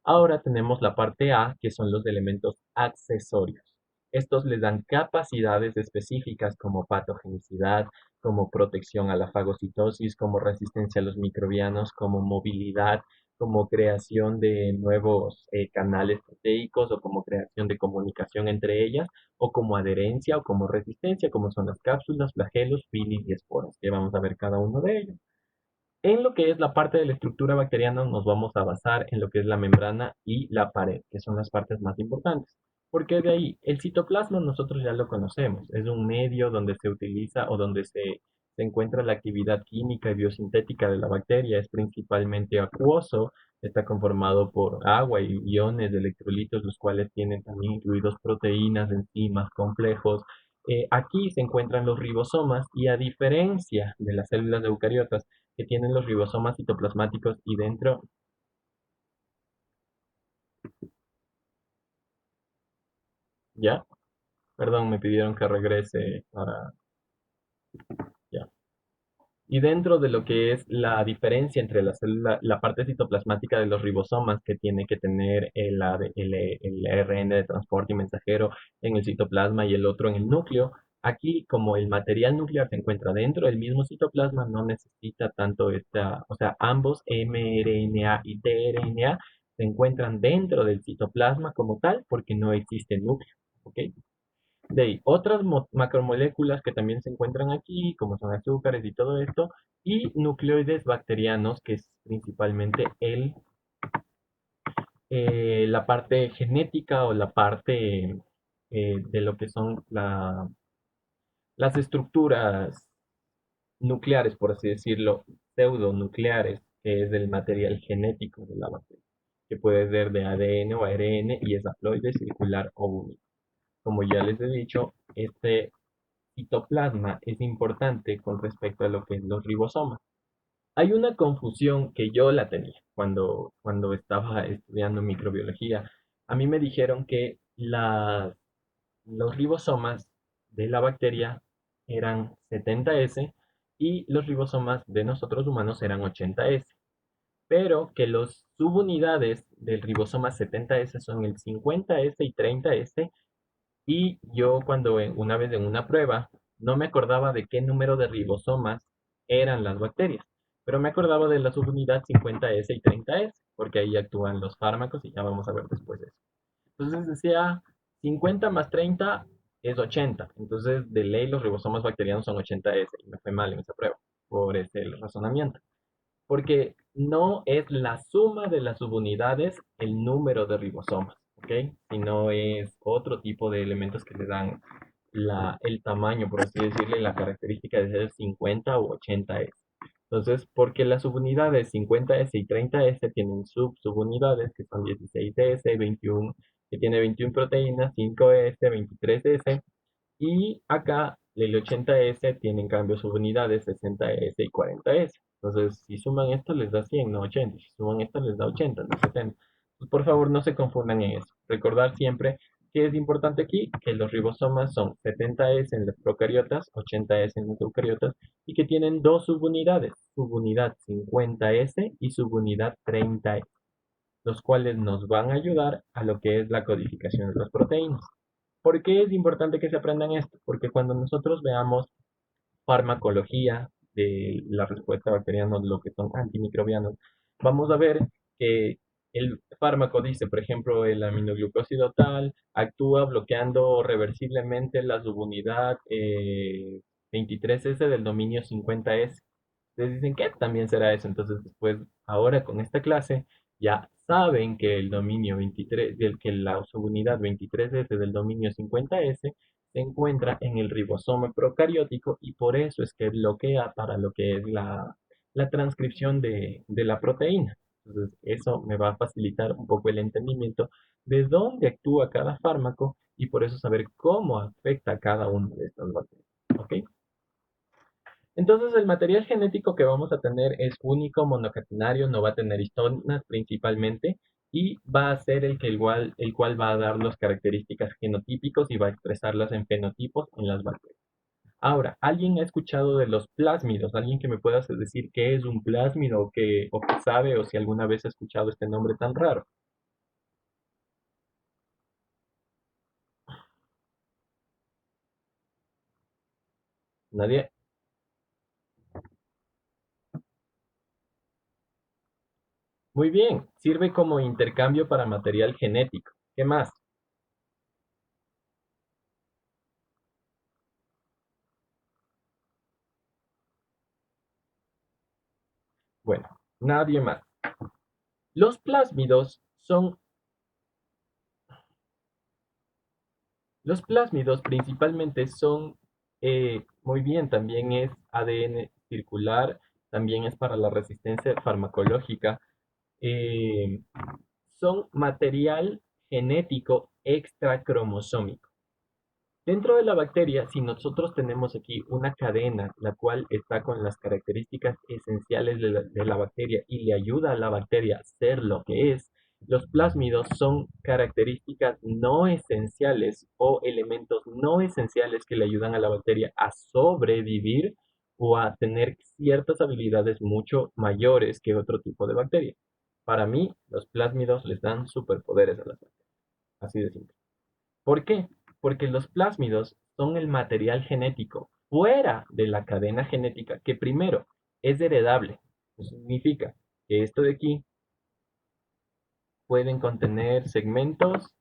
S1: Ahora tenemos la parte A, que son los elementos accesorios. Estos les dan capacidades específicas como patogenicidad, como protección a la fagocitosis, como resistencia a los microbianos, como movilidad, como creación de nuevos canales proteicos o como creación de comunicación entre ellas, o como adherencia o como resistencia, como son las cápsulas, flagelos, filis y esporas, que vamos a ver cada uno de ellos. En lo que es la parte de la estructura bacteriana nos vamos a basar en lo que es la membrana y la pared, que son las partes más importantes. Porque de ahí, el citoplasma nosotros ya lo conocemos, es un medio donde se utiliza o donde se encuentra la actividad química y biosintética de la bacteria, es principalmente acuoso, está conformado por agua y iones de electrolitos, los cuales tienen también incluidos proteínas, enzimas, complejos. Aquí se encuentran los ribosomas y a diferencia de las células eucariotas, que tienen los ribosomas citoplasmáticos y dentro, ¿ya? Perdón, me pidieron que regrese para, ya. Y dentro de lo que es la diferencia entre la célula, la parte citoplasmática de los ribosomas que tiene que tener el ARN de transporte y mensajero en el citoplasma y el otro en el núcleo, aquí como el material nuclear se encuentra dentro del mismo citoplasma, no necesita tanto esta, o sea, ambos mRNA y tRNA se encuentran dentro del citoplasma como tal porque no existe núcleo, ¿ok? De ahí, otras macromoléculas que también se encuentran aquí, como son azúcares y todo esto, y nucleoides bacterianos, que es principalmente la parte genética o la parte de lo que son las estructuras nucleares, por así decirlo, pseudonucleares, que es el material genético de la bacteria, que puede ser de ADN o ARN y es haploide, circular o único. Como ya les he dicho, este citoplasma es importante con respecto a lo que es los ribosomas. Hay una confusión que yo la tenía cuando estaba estudiando microbiología. A mí me dijeron que los ribosomas de la bacteria eran 70S y los ribosomas de nosotros humanos eran 80S. pero que los subunidades del ribosoma 70S son el 50S y 30S, y yo cuando una vez en una prueba no me acordaba de qué número de ribosomas eran las bacterias, pero me acordaba de la subunidad 50S y 30S, porque ahí actúan los fármacos y ya vamos a ver después eso. Entonces decía 50 más 30 es 80. Entonces de ley los ribosomas bacterianos son 80S y me fue mal en esa prueba por este razonamiento. Porque no es la suma de las subunidades el número de ribosomas, ¿ok? Sino es otro tipo de elementos que le dan el tamaño, por así decirle, la característica de ser 50 u 80S. Entonces, porque las subunidades 50S y 30S tienen subunidades que son 16S, 21, que tiene 21 proteínas, 5S, 23S, y acá el 80S tiene en cambio subunidades 60S y 40S. Entonces, si suman esto les da 100, no 80. Si suman esto les da 80, no 70. Pues, por favor, no se confundan en eso. Recordar siempre que es importante aquí que los ribosomas son 70S en los procariotas, 80S en los eucariotas, y que tienen dos subunidades, subunidad 50S y subunidad 30S, los cuales nos van a ayudar a lo que es la codificación de las proteínas. ¿Por qué es importante que se aprendan esto? Porque cuando nosotros veamos farmacología de la respuesta bacteriana, lo que son antimicrobianos, vamos a ver que el fármaco dice, por ejemplo, el aminoglucósido tal actúa bloqueando reversiblemente la subunidad 23S del dominio 50S. Entonces dicen que también será eso. Entonces después, ahora con esta clase, ya saben que el dominio 23, que la subunidad 23S del dominio 50S se encuentra en el ribosoma procariótico y por eso es que bloquea para lo que es la transcripción de la proteína. Entonces, eso me va a facilitar un poco el entendimiento de dónde actúa cada fármaco y por eso saber cómo afecta a cada una de estas bacterias. ¿Ok? Entonces, el material genético que vamos a tener es único, monocatenario, no va a tener histonas principalmente, y va a ser el cual va a dar las características genotípicos y va a expresarlas en fenotipos en las bacterias. Ahora, ¿alguien ha escuchado de los plásmidos? ¿Alguien que me pueda decir qué es un plásmido o que sabe o si alguna vez ha escuchado este nombre tan raro? ¿Nadie? Muy bien, sirve como intercambio para material genético. ¿Qué más? Bueno, nadie más. Los plásmidos son Los plásmidos principalmente son, muy bien, también es ADN circular, también es para la resistencia farmacológica, eh, son material genético extracromosómico. Dentro de la bacteria, si nosotros tenemos aquí una cadena, la cual está con las características esenciales de la bacteria y le ayuda a la bacteria a ser lo que es, los plásmidos son características no esenciales o elementos no esenciales que le ayudan a la bacteria a sobrevivir o a tener ciertas habilidades mucho mayores que otro tipo de bacteria. Para mí, los plásmidos les dan superpoderes a las bacterias. Así de simple. ¿Por qué? Porque los plásmidos son el material genético fuera de la cadena genética que primero es heredable. Eso significa que esto de aquí pueden contener segmentos,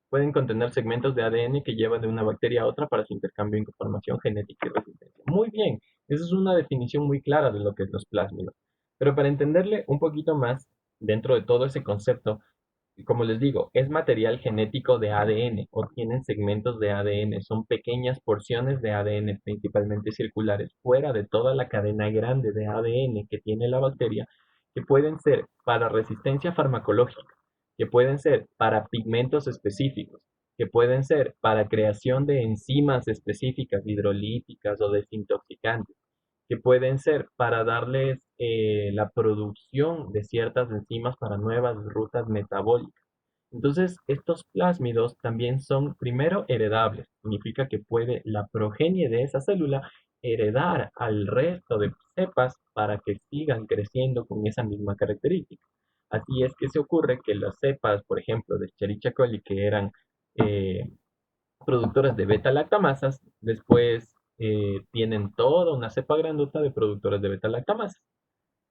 S1: pueden contener segmentos de ADN que llevan de una bacteria a otra para su intercambio de información genética y resistencia. Muy bien, esa es una definición muy clara de lo que es los plásmidos. Pero para entenderle un poquito más dentro de todo ese concepto, como les digo, es material genético de ADN o tienen segmentos de ADN, son pequeñas porciones de ADN, principalmente circulares, fuera de toda la cadena grande de ADN que tiene la bacteria, que pueden ser para resistencia farmacológica, que pueden ser para pigmentos específicos, que pueden ser para creación de enzimas específicas, hidrolíticas o desintoxicantes, que pueden ser para darles la producción de ciertas enzimas para nuevas rutas metabólicas. Entonces, estos plásmidos también son primero heredables, significa que puede la progenie de esa célula heredar al resto de cepas para que sigan creciendo con esa misma característica. Así es que se ocurre que las cepas, por ejemplo, de Escherichia coli, que eran eh, productoras de beta-lactamasas, después tienen toda una cepa grandota de productoras de beta-lactamasas.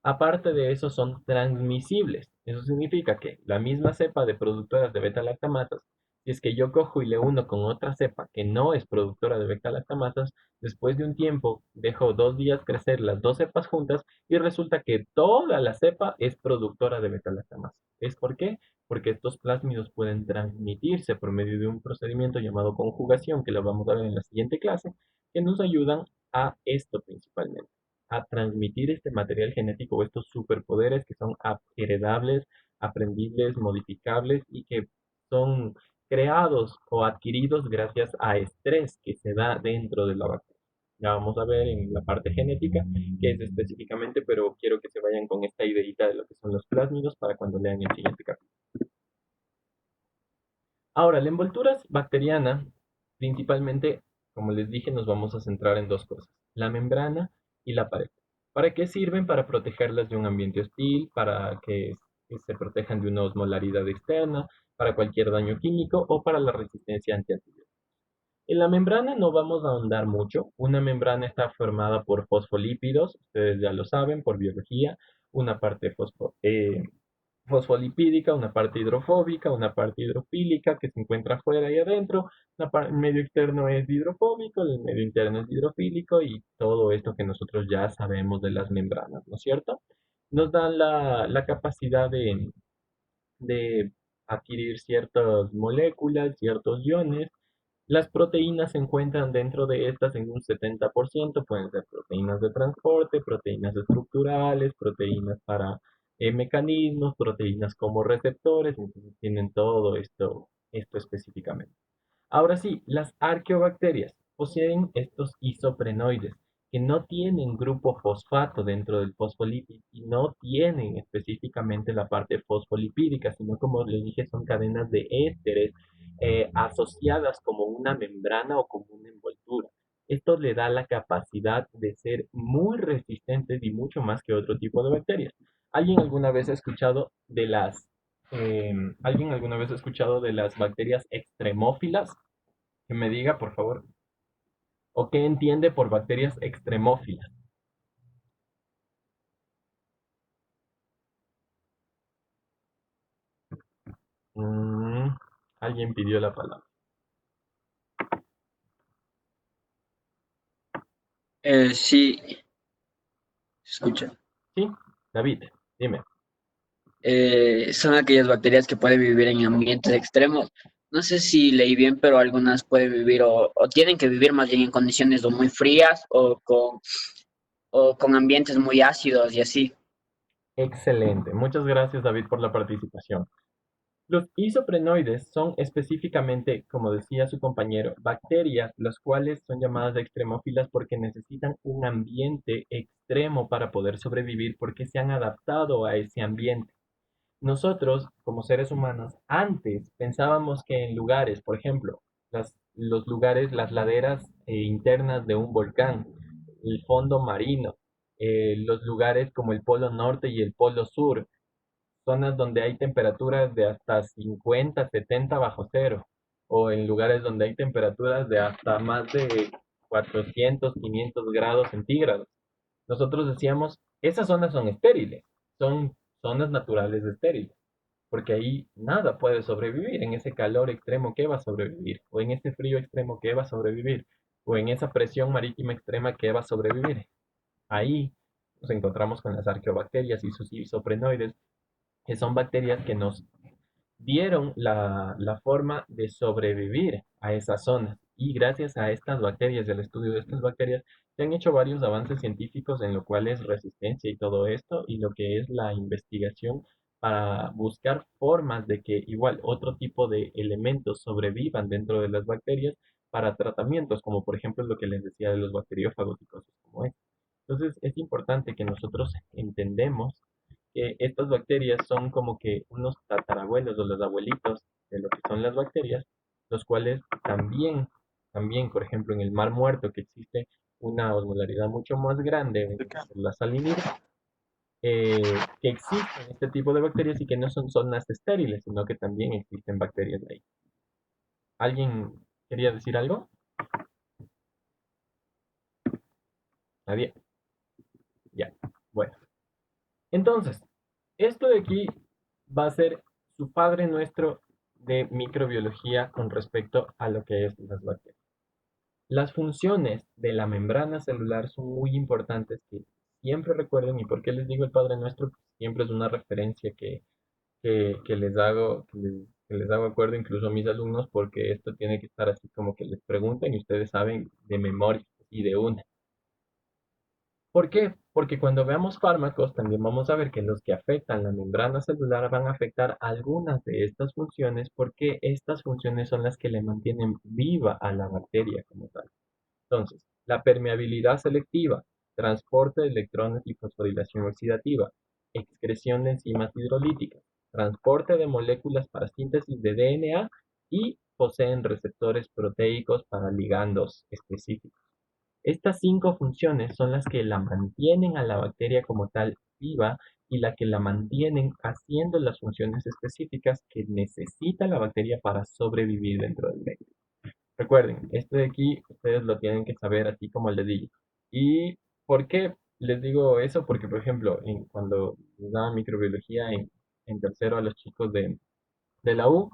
S1: Aparte de eso, son transmisibles. Eso significa que la misma cepa de productoras de beta-lactamasas, si es que yo cojo y le uno con otra cepa que no es productora de beta-lactamasas, después de un tiempo dejo 2 días crecer las dos cepas juntas y resulta que toda la cepa es productora de beta-lactamasas. ¿Es por qué? Porque estos plásmidos pueden transmitirse por medio de un procedimiento llamado conjugación, que lo vamos a ver en la siguiente clase, que nos ayudan a esto principalmente, a transmitir este material genético o estos superpoderes que son heredables, aprendibles, modificables y que son creados o adquiridos gracias a estrés que se da dentro de la bacteria. Ya vamos a ver en la parte genética qué es específicamente, pero quiero que se vayan con esta ideita de lo que son los plásmidos para cuando lean el siguiente capítulo. Ahora, la envoltura bacteriana, principalmente, como les dije, nos vamos a centrar en dos cosas, la membrana y la pared. ¿Para qué sirven? Para protegerlas de un ambiente hostil, para que se protejan de una osmolaridad externa, para cualquier daño químico o para la resistencia ante antibióticos. En la membrana no vamos a ahondar mucho. Una membrana está formada por fosfolípidos, ustedes ya lo saben por biología, una parte fosfolipídica, una parte hidrofóbica, una parte hidrofílica que se encuentra afuera y adentro. El medio externo es hidrofóbico, el medio interno es hidrofílico y todo esto que nosotros ya sabemos de las membranas, ¿no es cierto? Nos dan la capacidad de adquirir ciertas moléculas, ciertos iones. Las proteínas se encuentran dentro de estas en un 70%, pueden ser proteínas de transporte, proteínas estructurales, proteínas para mecanismos, proteínas como receptores, entonces tienen todo esto específicamente. Ahora sí, las arqueobacterias poseen estos isoprenoides que no tienen grupo fosfato dentro del fosfolípido y no tienen específicamente la parte fosfolipídica, sino como les dije, son cadenas de ésteres asociadas como una membrana o como una envoltura. Esto le da la capacidad de ser muy resistentes y mucho más que otro tipo de bacterias. ¿Alguien alguna vez ha escuchado de ¿alguien alguna vez ha escuchado de las bacterias extremófilas? Que me diga, por favor. ¿O qué entiende por bacterias extremófilas? Mm, alguien pidió la palabra.
S7: Sí, se escucha.
S1: ¿Sí? David, dime.
S7: Son aquellas bacterias que pueden vivir en ambientes extremos. No sé si leí bien, pero algunas pueden vivir o tienen que vivir más bien en condiciones o muy frías o con ambientes muy ácidos y así.
S1: Excelente. Muchas gracias, David, por la participación. Los isoprenoides son específicamente, como decía su compañero, bacterias, las cuales son llamadas extremófilas porque necesitan un ambiente extremo para poder sobrevivir porque se han adaptado a ese ambiente. Nosotros, como seres humanos, antes pensábamos que en lugares, por ejemplo, los lugares, las laderas internas de un volcán, el fondo marino, los lugares como el Polo Norte y el Polo Sur, zonas donde hay temperaturas de hasta 50, 70 bajo cero, o en lugares donde hay temperaturas de hasta más de 400, 500 grados centígrados. Nosotros decíamos, esas zonas son estériles, son zonas naturales estériles, porque ahí nada puede sobrevivir, en ese calor extremo que va a sobrevivir, o en ese frío extremo que va a sobrevivir, o en esa presión marítima extrema que va a sobrevivir. Ahí nos encontramos con las arqueobacterias y sus isoprenoides, que son bacterias que nos dieron la forma de sobrevivir a esas zonas. Y gracias a estas bacterias, el estudio de estas bacterias, se han hecho varios avances científicos en lo cual es resistencia y todo esto, y lo que es la investigación para buscar formas de que igual otro tipo de elementos sobrevivan dentro de las bacterias para tratamientos, como por ejemplo lo que les decía de los bacteriófagos y cosas como es. Entonces es importante que nosotros entendemos que estas bacterias son como que unos tatarabuelos o los abuelitos de lo que son las bacterias, los cuales también, por ejemplo, en el Mar Muerto que existe, una osmolaridad mucho más grande en la salinidad, que existen este tipo de bacterias y que no son zonas estériles, sino que también existen bacterias ahí. ¿Alguien quería decir algo? Nadie. Ya. Bueno. Entonces, esto de aquí va a ser su padre nuestro de microbiología con respecto a lo que es las bacterias. Las funciones de la membrana celular son muy importantes que siempre recuerden. ¿Y por qué les digo el Padre Nuestro? Siempre es una referencia que les hago acuerdo incluso a mis alumnos, porque esto tiene que estar así como que les pregunten y ustedes saben de memoria y de una. ¿Por qué? Porque cuando veamos fármacos también vamos a ver que los que afectan la membrana celular van a afectar algunas de estas funciones, porque estas funciones son las que le mantienen viva a la bacteria como tal. Entonces, la permeabilidad selectiva, transporte de electrones y fosforilación oxidativa, excreción de enzimas hidrolíticas, transporte de moléculas para síntesis de DNA y poseen receptores proteicos para ligandos específicos. Estas 5 funciones son las que la mantienen a la bacteria como tal viva y la que la mantienen haciendo las funciones específicas que necesita la bacteria para sobrevivir dentro del medio. Recuerden, este de aquí ustedes lo tienen que saber así como les digo. ¿Y por qué les digo eso? Porque, por ejemplo, cuando les daba microbiología en tercero a los chicos de la U,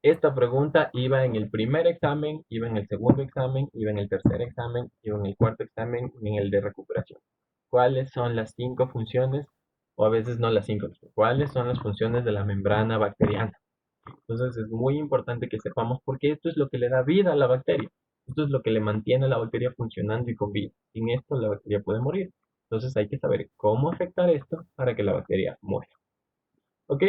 S1: esta pregunta iba en el primer examen, iba en el segundo examen, iba en el tercer examen, iba en el cuarto examen y en el de recuperación. ¿Cuáles son las 5 funciones? O a veces no las 5. ¿Cuáles son las funciones de la membrana bacteriana? Entonces es muy importante que sepamos porque esto es lo que le da vida a la bacteria. Esto es lo que le mantiene a la bacteria funcionando y con vida. Sin esto la bacteria puede morir. Entonces hay que saber cómo afectar esto para que la bacteria muera. ¿Ok?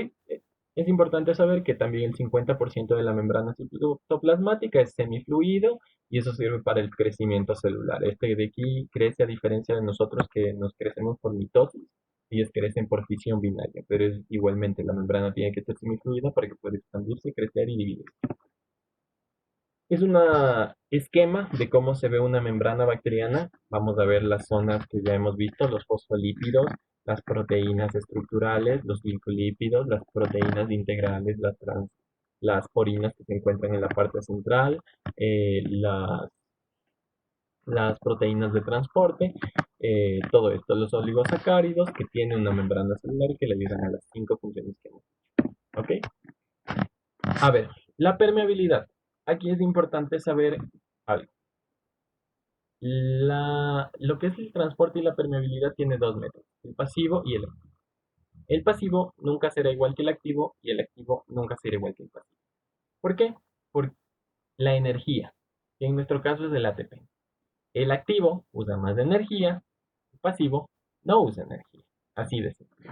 S1: Es importante saber que también el 50% de la membrana citoplasmática es semifluido y eso sirve para el crecimiento celular. Este de aquí crece a diferencia de nosotros que nos crecemos por mitosis. Ellos crecen por fisión binaria, pero es igualmente la membrana tiene que ser semifluida para que pueda expandirse, crecer y dividirse. Es un esquema de cómo se ve una membrana bacteriana. Vamos a ver las zonas que ya hemos visto, los fosfolípidos, las proteínas estructurales, los glicolípidos, las proteínas integrales, las porinas que se encuentran en la parte central, las proteínas de transporte, todo esto, los oligosacáridos que tienen una membrana celular y que le ayudan a las 5 funciones que hemos dicho. ¿Ok? A ver, la permeabilidad. Aquí es importante saber algo. Lo que es el transporte y la permeabilidad tiene 2 métodos, el pasivo y el activo. El pasivo nunca será igual que el activo y el activo nunca será igual que el pasivo. ¿Por qué? Por la energía, que en nuestro caso es el ATP. El activo usa más energía, el pasivo no usa energía. Así de simple.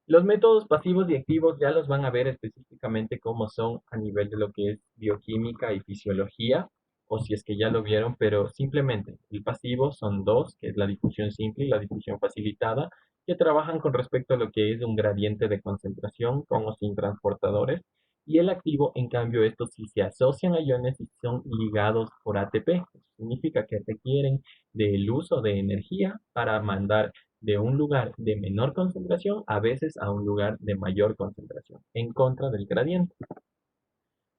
S1: Los métodos pasivos y activos ya los van a ver específicamente cómo son a nivel de lo que es bioquímica y fisiología, o si es que ya lo vieron, pero simplemente el pasivo son dos, que es la difusión simple y la difusión facilitada, que trabajan con respecto a lo que es un gradiente de concentración con o sin transportadores, y el activo, en cambio, estos sí se asocian a iones y son ligados por ATP. Eso significa que requieren del uso de energía para mandar de un lugar de menor concentración a veces a un lugar de mayor concentración, en contra del gradiente.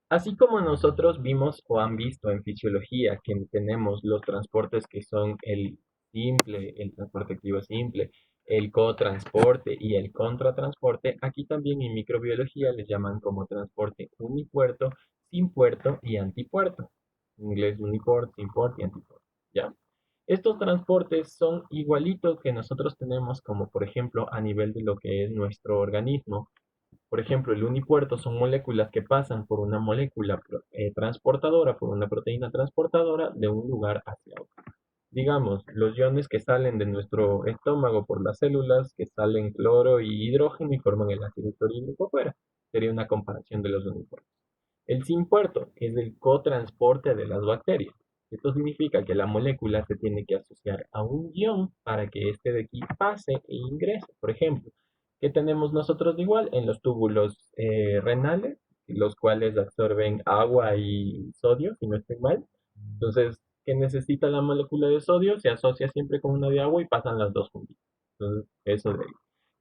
S1: Así como nosotros vimos o han visto en fisiología que tenemos los transportes que son el simple, el transporte activo simple, el cotransporte y el contratransporte, aquí también en microbiología les llaman como transporte unipuerto, sin puerto y antipuerto. En inglés uniport, sin port y antiport. ¿Ya? Estos transportes son igualitos que nosotros tenemos como por ejemplo a nivel de lo que es nuestro organismo. Por ejemplo, el unipuerto son moléculas que pasan por una molécula transportadora, por una proteína transportadora de un lugar hacia otro. Digamos, los iones que salen de nuestro estómago por las células, que salen cloro y hidrógeno y forman el ácido clorhídrico afuera. Sería una comparación de los unipuertos. El sin puerto es el cotransporte de las bacterias. Esto significa que la molécula se tiene que asociar a un ion para que este de aquí pase e ingrese. Por ejemplo, ¿qué tenemos nosotros de igual? En los túbulos renales, los cuales absorben agua y sodio, si no estoy mal. Entonces, que necesita la molécula de sodio se asocia siempre con una de agua y pasan las dos juntitas. Entonces, eso de ahí.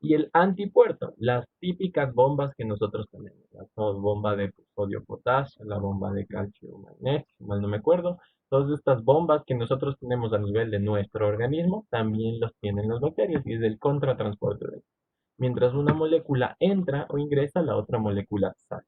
S1: Y el antipuerto, las típicas bombas que nosotros tenemos, la bomba de sodio-potasio, la bomba de calcio-magnesio, mal no me acuerdo, todas estas bombas que nosotros tenemos a nivel de nuestro organismo, también los tienen las bacterias y es el contratransporte de ellos. Mientras una molécula entra o ingresa, la otra molécula sale.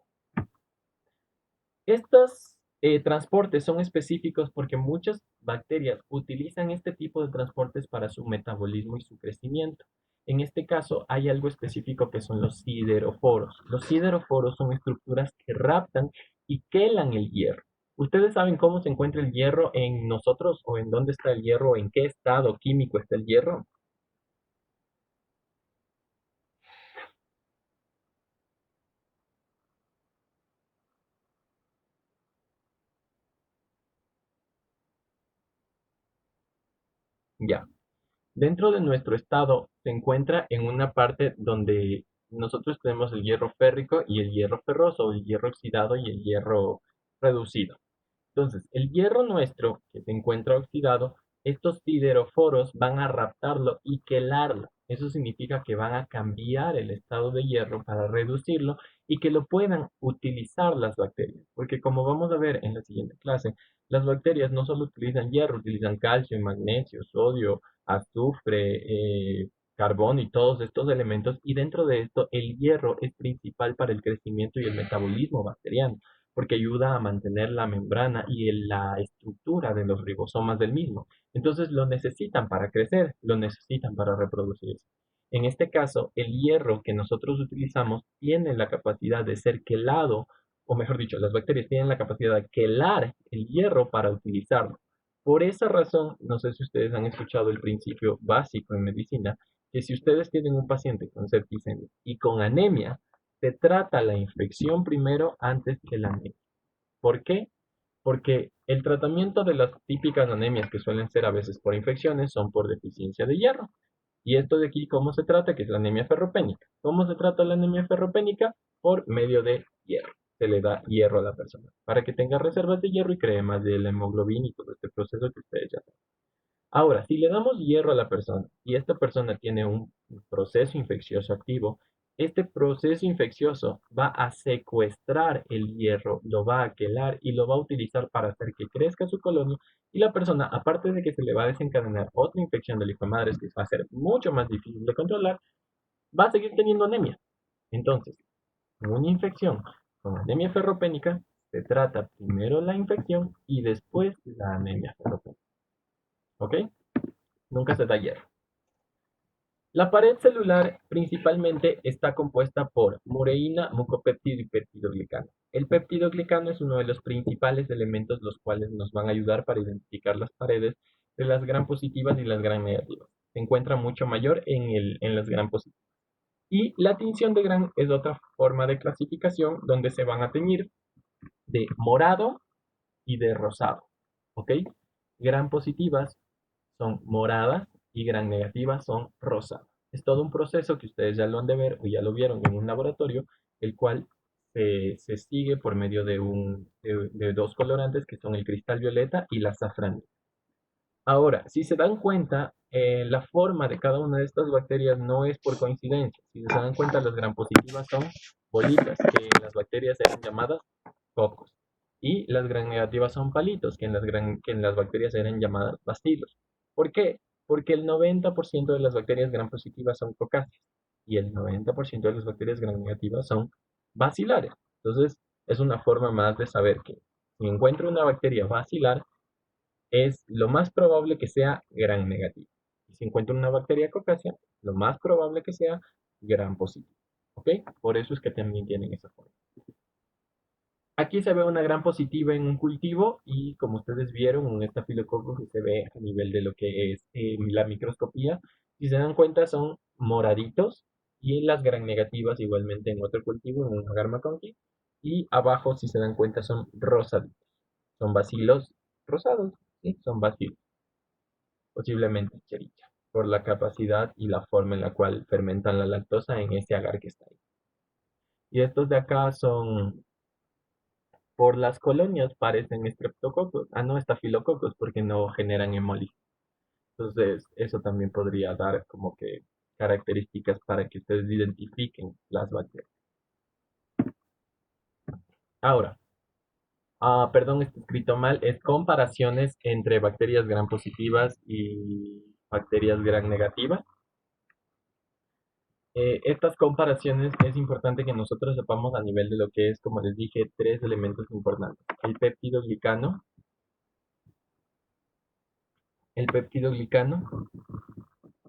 S1: Estos transportes son específicos porque muchas bacterias utilizan este tipo de transportes para su metabolismo y su crecimiento. En este caso hay algo específico que son los sideroforos. Los sideroforos son estructuras que raptan y quelan el hierro. ¿Ustedes saben cómo se encuentra el hierro en nosotros o en dónde está el hierro, en qué estado químico está el hierro? Ya. Dentro de nuestro estado se encuentra en una parte donde nosotros tenemos el hierro férrico y el hierro ferroso, el hierro oxidado y el hierro reducido. Entonces, el hierro nuestro, que se encuentra oxidado, estos sideroforos van a raptarlo y quelarlo. Eso significa que van a cambiar el estado de hierro para reducirlo y que lo puedan utilizar las bacterias. Porque como vamos a ver en la siguiente clase, las bacterias no solo utilizan hierro, utilizan calcio, magnesio, sodio, azufre, carbón y todos estos elementos. Y dentro de esto, el hierro es principal para el crecimiento y el metabolismo bacteriano porque ayuda a mantener la membrana y la estructura de los ribosomas del mismo. Entonces lo necesitan para crecer, lo necesitan para reproducirse. En este caso, el hierro que nosotros utilizamos tiene la capacidad de ser quelado, o mejor dicho, las bacterias tienen la capacidad de quelar el hierro para utilizarlo. Por esa razón, no sé si ustedes han escuchado el principio básico en medicina, que si ustedes tienen un paciente con septicemia y con anemia, se trata la infección primero antes que la anemia. ¿Por qué? Porque el tratamiento de las típicas anemias que suelen ser a veces por infecciones son por deficiencia de hierro. Y esto de aquí, ¿cómo se trata? Que es la anemia ferropénica. ¿Cómo se trata la anemia ferropénica? Por medio de hierro. Se le da hierro a la persona para que tenga reservas de hierro y cree más de la hemoglobina y todo este proceso que ustedes ya saben. Ahora, si le damos hierro a la persona y esta persona tiene un proceso infeccioso activo, este proceso infeccioso va a secuestrar el hierro, lo va a quelar y lo va a utilizar para hacer que crezca su colonia y la persona, aparte de que se le va a desencadenar otra infección del hijo de madres que va a ser mucho más difícil de controlar, va a seguir teniendo anemia. Entonces, una infección con anemia ferropénica se trata primero la infección y después la anemia ferropénica. ¿Ok? Nunca se da hierro. La pared celular principalmente está compuesta por mureína, mucopéptido y peptidoglicano. El peptidoglicano es uno de los principales elementos los cuales nos van a ayudar para identificar las paredes de las gram positivas y las gram negativas. Se encuentra mucho mayor en las gram positivas. Y la tinción de gram es otra forma de clasificación donde se van a teñir de morado y de rosado. ¿Ok? Gram positivas son moradas y gram negativas son rosadas. Es todo un proceso que ustedes ya lo han de ver o ya lo vieron en un laboratorio, el cual se sigue por medio de dos colorantes que son el cristal violeta y la azafranita. Ahora, si se dan cuenta, la forma de cada una de estas bacterias no es por coincidencia. Si se dan cuenta, las gram positivas son bolitas, que en las bacterias eran llamadas cocos. Y las gram negativas son palitos, que en las bacterias eran llamadas bacilos. ¿Por qué? Porque el 90% de las bacterias gram positivas son cocáceas y el 90% de las bacterias gram negativas son bacilares. Entonces, es una forma más de saber que si encuentro una bacteria bacilar, es lo más probable que sea gram negativo. Y si encuentro una bacteria cocácea, lo más probable que sea gram positivo. ¿Ok? Por eso es que también tienen esa forma. Aquí se ve una gram positiva en un cultivo y como ustedes vieron, un estafilococo que se ve a nivel de lo que es la microscopía. Si se dan cuenta son moraditos y las gram negativas igualmente en otro cultivo, en un agarma conqui. Y abajo, si se dan cuenta, son rosaditos. Son bacilos rosados, ¿sí? Son bacilos posiblemente chericha, por la capacidad y la forma en la cual fermentan la lactosa en ese agar que está ahí. Y estos de acá son por las colonias parecen estreptococos, no estafilococos, porque no generan hemolisis. Entonces, eso también podría dar como que características para que ustedes identifiquen las bacterias. Ahora, perdón, está escrito mal, es comparaciones entre bacterias gram positivas y bacterias gram negativas. Estas comparaciones es importante que nosotros sepamos a nivel de lo que es, como les dije, tres elementos importantes. El péptido glicano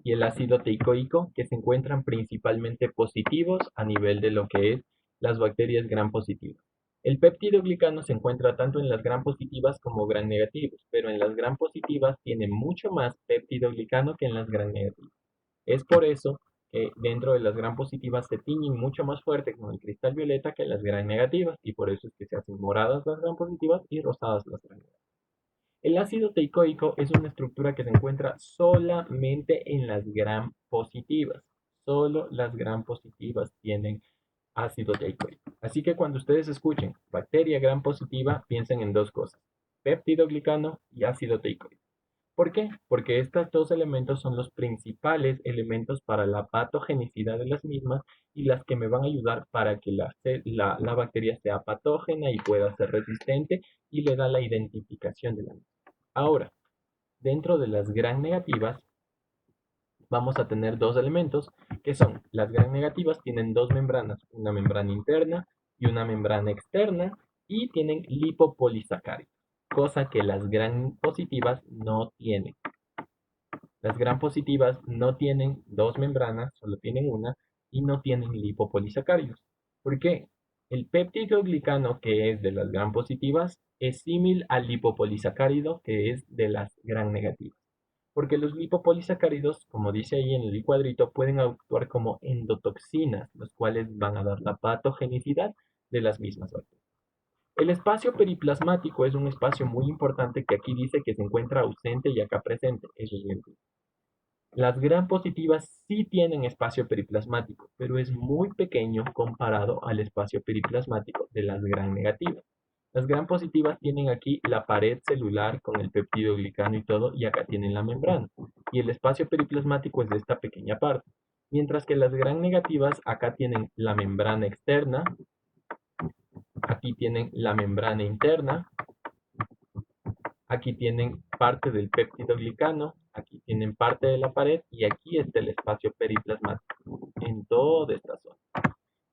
S1: y el ácido teicoico, que se encuentran principalmente positivos a nivel de lo que es las bacterias gram positivas. El péptido glicano se encuentra tanto en las gram positivas como gram negativas, pero en las gram positivas tiene mucho más péptido glicano que en las gram negativas. Es por eso que dentro de las gram positivas se tiñen mucho más fuerte con el cristal violeta que las gram negativas, y por eso es que se hacen moradas las gram positivas y rosadas las gram negativas. El ácido teicoico es una estructura que se encuentra solamente en las gram positivas. Solo las gram positivas tienen ácido teicoico. Así que cuando ustedes escuchen bacteria gram positiva, piensen en dos cosas: péptido glicano y ácido teicoico. ¿Por qué? Porque estos dos elementos son los principales elementos para la patogenicidad de las mismas y las que me van a ayudar para que la bacteria sea patógena y pueda ser resistente, y le da la identificación de la misma. Ahora, dentro de las gram negativas vamos a tener dos elementos que son: las gram negativas tienen dos membranas, una membrana interna y una membrana externa, y tienen lipopolisacáridos, cosa que las gram positivas no tienen. Las gram positivas no tienen dos membranas, solo tienen una, y no tienen lipopolisacáridos. ¿Por qué? El péptido glicano, que es de las gram positivas, es símil al lipopolisacárido, que es de las gram negativas. Porque los lipopolisacáridos, como dice ahí en el cuadrito, pueden actuar como endotoxinas, los cuales van a dar la patogenicidad de las mismas bacterias. El espacio periplasmático es un espacio muy importante que aquí dice que se encuentra ausente y acá presente. Eso es mentira. Las gram positivas sí tienen espacio periplasmático, pero es muy pequeño comparado al espacio periplasmático de las gram negativas. Las gram positivas tienen aquí la pared celular con el péptido glicano y todo, y acá tienen la membrana. Y el espacio periplasmático es de esta pequeña parte. Mientras que las gram negativas acá tienen la membrana externa, aquí tienen la membrana interna, aquí tienen parte del péptido glicano, aquí tienen parte de la pared, y aquí está el espacio periplasmático en toda esta zona.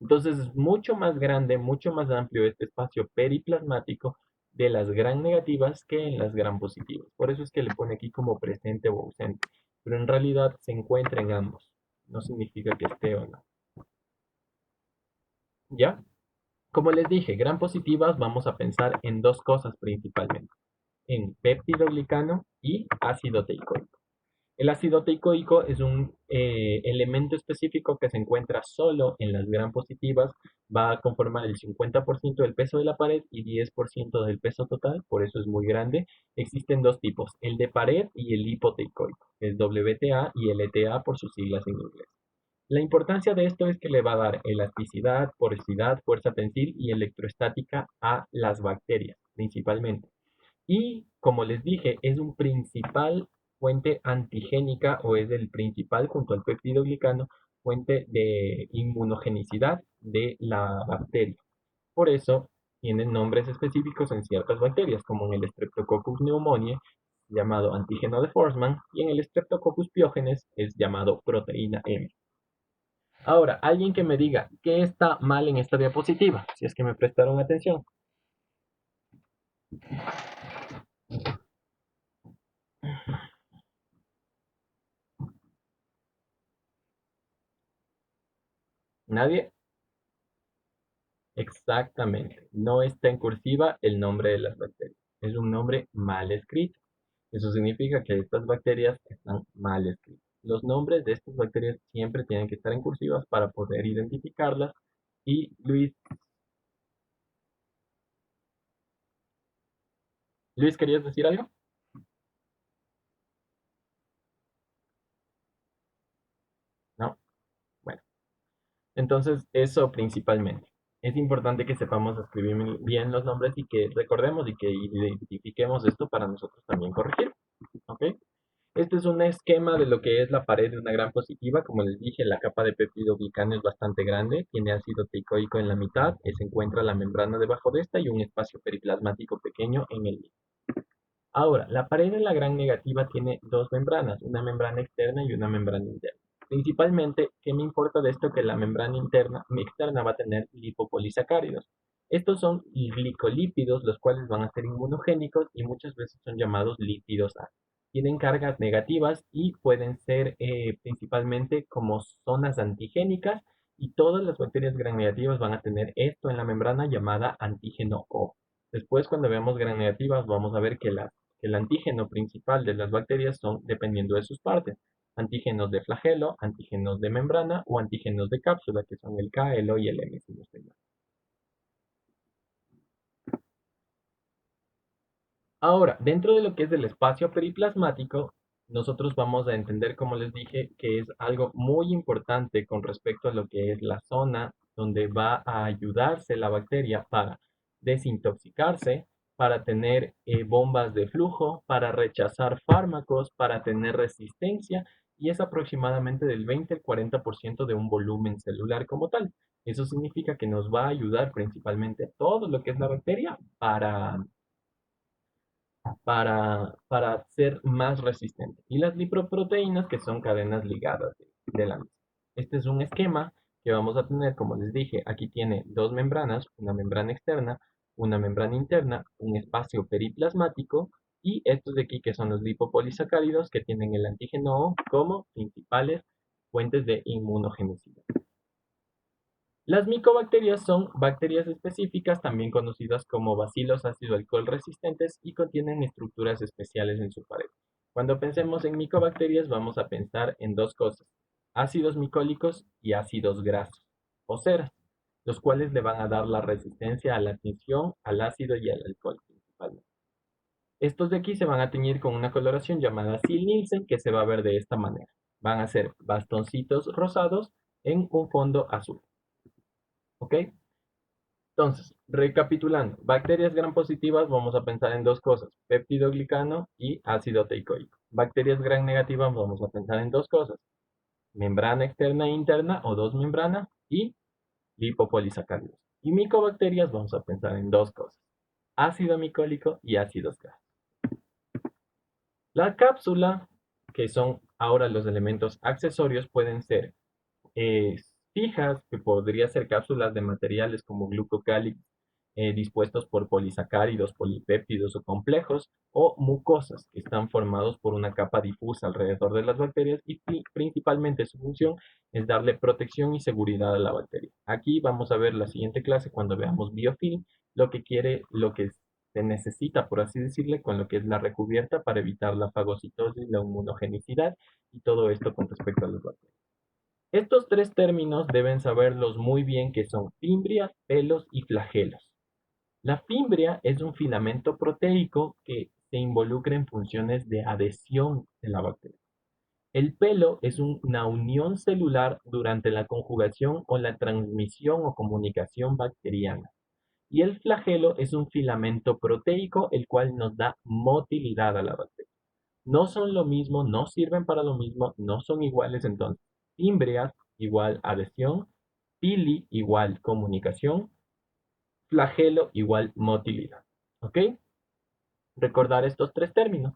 S1: Entonces es mucho más grande, mucho más amplio este espacio periplasmático de las gram negativas que en las gram positivas. Por eso es que le pone aquí como presente o ausente, pero en realidad se encuentra en ambos. No significa que esté o no. ¿Ya? Como les dije, gram positivas vamos a pensar en dos cosas principalmente: en péptido glicano y ácido teicoico. El ácido teicoico es un elemento específico que se encuentra solo en las gram positivas, va a conformar el 50% del peso de la pared y 10% del peso total, por eso es muy grande. Existen dos tipos: el de pared y el lipoteicoico, el WTA y el ETA por sus siglas en inglés. La importancia de esto es que le va a dar elasticidad, porosidad, fuerza tensil y electrostática a las bacterias, principalmente. Y como les dije, es un principal fuente antigénica, o es el principal, junto al péptido glicano, fuente de inmunogenicidad de la bacteria. Por eso tienen nombres específicos en ciertas bacterias, como en el Streptococcus pneumoniae, llamado antígeno de Forssman, y en el Streptococcus pyogenes es llamado proteína M. Ahora, alguien que me diga qué está mal en esta diapositiva, si es que me prestaron atención. ¿Nadie? Exactamente. No está en cursiva el nombre de las bacterias. Es un nombre mal escrito. Eso significa que estas bacterias están mal escritas. Los nombres de estas bacterias siempre tienen que estar en cursivas para poder identificarlas. Y Luis, ¿querías decir algo? No. Bueno, entonces eso principalmente. es importante que sepamos escribir bien los nombres y que recordemos y que identifiquemos esto para nosotros también corregir. ¿Ok? Este es un esquema de lo que es la pared de una gran positiva. Como les dije, la capa de peptidoglicano es bastante grande, tiene ácido teicoico en la mitad, se encuentra la membrana debajo de esta y un espacio periplasmático pequeño en el medio. Ahora, la pared de la gran negativa tiene dos membranas, una membrana externa y una membrana interna. Principalmente, ¿qué me importa de esto? Que la membrana externa va a tener lipopolisacáridos. Estos son glicolípidos, los cuales van a ser inmunogénicos y muchas veces son llamados lípidos A. Tienen cargas negativas y pueden ser principalmente como zonas antigénicas y todas las bacterias gram negativas van a tener esto en la membrana llamada antígeno O. Después, cuando veamos gram negativas, vamos a ver que el antígeno principal de las bacterias son dependiendo de sus partes. Antígenos de flagelo, antígenos de membrana o antígenos de cápsula, que son el K, el O y el M, si no estoy mal. Ahora, dentro de lo que es el espacio periplasmático, nosotros vamos a entender, como les dije, que es algo muy importante con respecto a lo que es la zona donde va a ayudarse la bacteria para desintoxicarse, para tener bombas de flujo, para rechazar fármacos, para tener resistencia, y es aproximadamente del 20 al 40% de un volumen celular como tal. Eso significa que nos va a ayudar principalmente a todo lo que es la bacteria para ser más resistente. Y las lipoproteínas, que son cadenas ligadas de la misma. Este es un esquema que vamos a tener, como les dije, aquí tiene dos membranas, una membrana externa, una membrana interna, un espacio periplasmático y estos de aquí que son los lipopolisacáridos que tienen el antígeno O como principales fuentes de inmunogenicidad. Las micobacterias son bacterias específicas, también conocidas como bacilos ácido alcohol resistentes y contienen estructuras especiales en su pared. Cuando pensemos en micobacterias vamos a pensar en dos cosas, ácidos micólicos y ácidos grasos, o ceras, los cuales le van a dar la resistencia a la tinción, al ácido y al alcohol principalmente. Estos de aquí se van a teñir con una coloración llamada Sil-Nielsen que se va a ver de esta manera. Van a ser bastoncitos rosados en un fondo azul. ¿Ok? Entonces, recapitulando, bacterias gram positivas vamos a pensar en dos cosas, peptidoglicano y ácido teicoico. Bacterias gram negativas vamos a pensar en dos cosas, membrana externa e interna o dos membranas y lipopolisacáridos. Y micobacterias vamos a pensar en dos cosas, ácido micólico y ácidos grasos. La cápsula, que son ahora los elementos accesorios, pueden ser fijas, que podría ser cápsulas de materiales como glucocálix dispuestos por polisacáridos, polipéptidos o complejos, o mucosas, que están formados por una capa difusa alrededor de las bacterias y principalmente su función es darle protección y seguridad a la bacteria. Aquí vamos a ver la siguiente clase cuando veamos biofilm, lo que se necesita, por así decirle, con lo que es la recubierta para evitar la fagocitosis, la inmunogenicidad y todo esto con respecto a las bacterias. Estos tres términos deben saberlos muy bien que son fimbrias, pelos y flagelos. La fimbria es un filamento proteico que se involucra en funciones de adhesión de la bacteria. El pelo es una unión celular durante la conjugación o la transmisión o comunicación bacteriana. Y el flagelo es un filamento proteico el cual nos da motilidad a la bacteria. No son lo mismo, no sirven para lo mismo, no son iguales entonces. Fimbrias igual adhesión, pili igual comunicación, flagelo igual motilidad. ¿Ok? Recordar estos tres términos.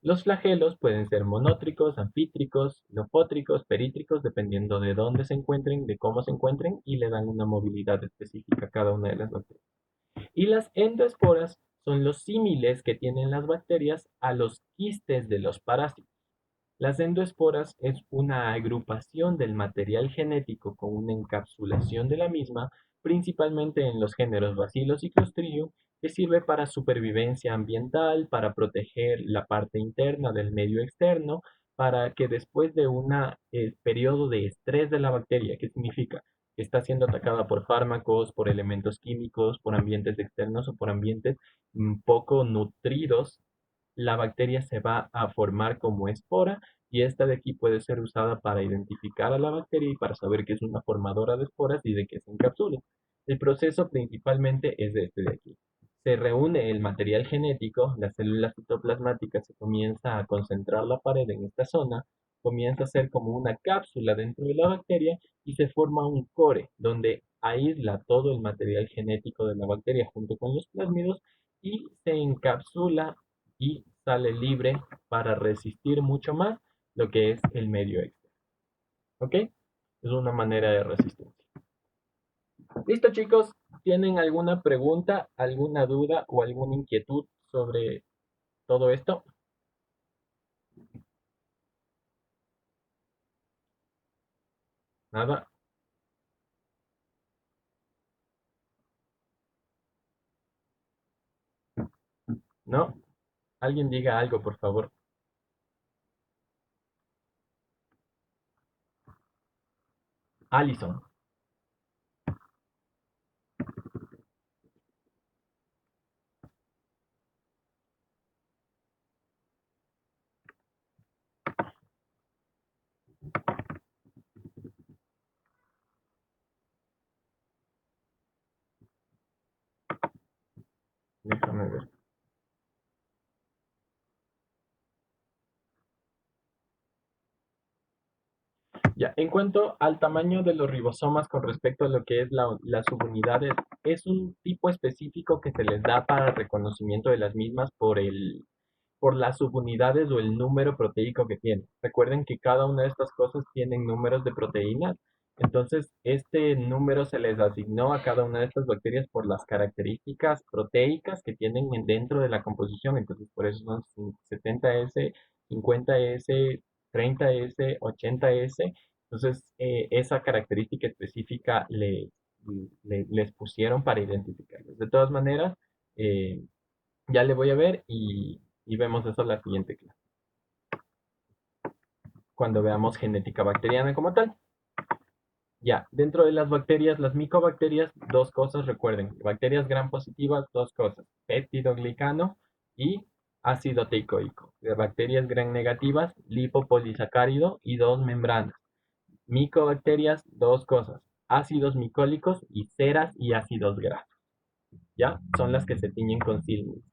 S1: Los flagelos pueden ser monótricos, anfítricos, lofótricos, perítricos, dependiendo de dónde se encuentren, de cómo se encuentren, y le dan una movilidad específica a cada una de las bacterias. Y las endoesporas son los símiles que tienen las bacterias a los quistes de los parásitos. Las endoesporas es una agrupación del material genético con una encapsulación de la misma, principalmente en los géneros Bacillus y Clostridium, que sirve para supervivencia ambiental, para proteger la parte interna del medio externo, para que después de un periodo de estrés de la bacteria, ¿qué significa? Que está siendo atacada por fármacos, por elementos químicos, por ambientes externos o por ambientes poco nutridos, la bacteria se va a formar como espora y esta de aquí puede ser usada para identificar a la bacteria y para saber que es una formadora de esporas y de que se encapsula. El proceso principalmente es este de aquí. Se reúne el material genético, las células citoplasmáticas se comienza a concentrar la pared en esta zona, comienza a ser como una cápsula dentro de la bacteria y se forma un core donde aísla todo el material genético de la bacteria junto con los plásmidos y se encapsula y sale libre para resistir mucho más lo que es el medio externo. ¿Ok? Es una manera de resistencia. Listo, chicos. ¿Tienen alguna pregunta, alguna duda o alguna inquietud sobre todo esto? Nada. ¿No? Alguien diga algo, por favor. Alison. Déjame ver. Ya, en cuanto al tamaño de los ribosomas con respecto a lo que es las subunidades, es un tipo específico que se les da para el reconocimiento de las mismas por las subunidades o el número proteico que tienen. Recuerden que cada una de estas cosas tienen números de proteínas, entonces este número se les asignó a cada una de estas bacterias por las características proteicas que tienen dentro de la composición, entonces por eso son 70S, 50S, 30S, 80S. Entonces, esa característica específica les pusieron para identificarlos. De todas maneras, eh, ya le voy a ver y vemos eso en la siguiente clase, cuando veamos genética bacteriana como tal. Ya, dentro de las bacterias, las micobacterias, dos cosas, recuerden, bacterias gram positivas, dos cosas, peptidoglicano y ácido teicoico. De bacterias gram negativas, lipopolisacárido y dos membranas. Micobacterias, dos cosas, ácidos micólicos y ceras y ácidos grasos. ¿Ya? Son las que se tiñen con silmuris.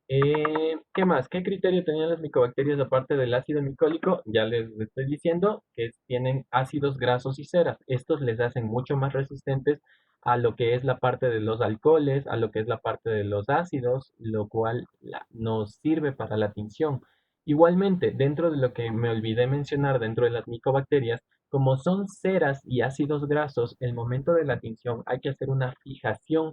S1: ¿Qué más? ¿Qué criterio tenían las micobacterias aparte del ácido micólico? Ya les estoy diciendo que tienen ácidos grasos y ceras. Estos les hacen mucho más resistentes a lo que es la parte de los alcoholes, a lo que es la parte de los ácidos, lo cual nos sirve para la tinción. Igualmente, dentro de lo que me olvidé mencionar dentro de las micobacterias, como son ceras y ácidos grasos, el momento de la tinción hay que hacer una fijación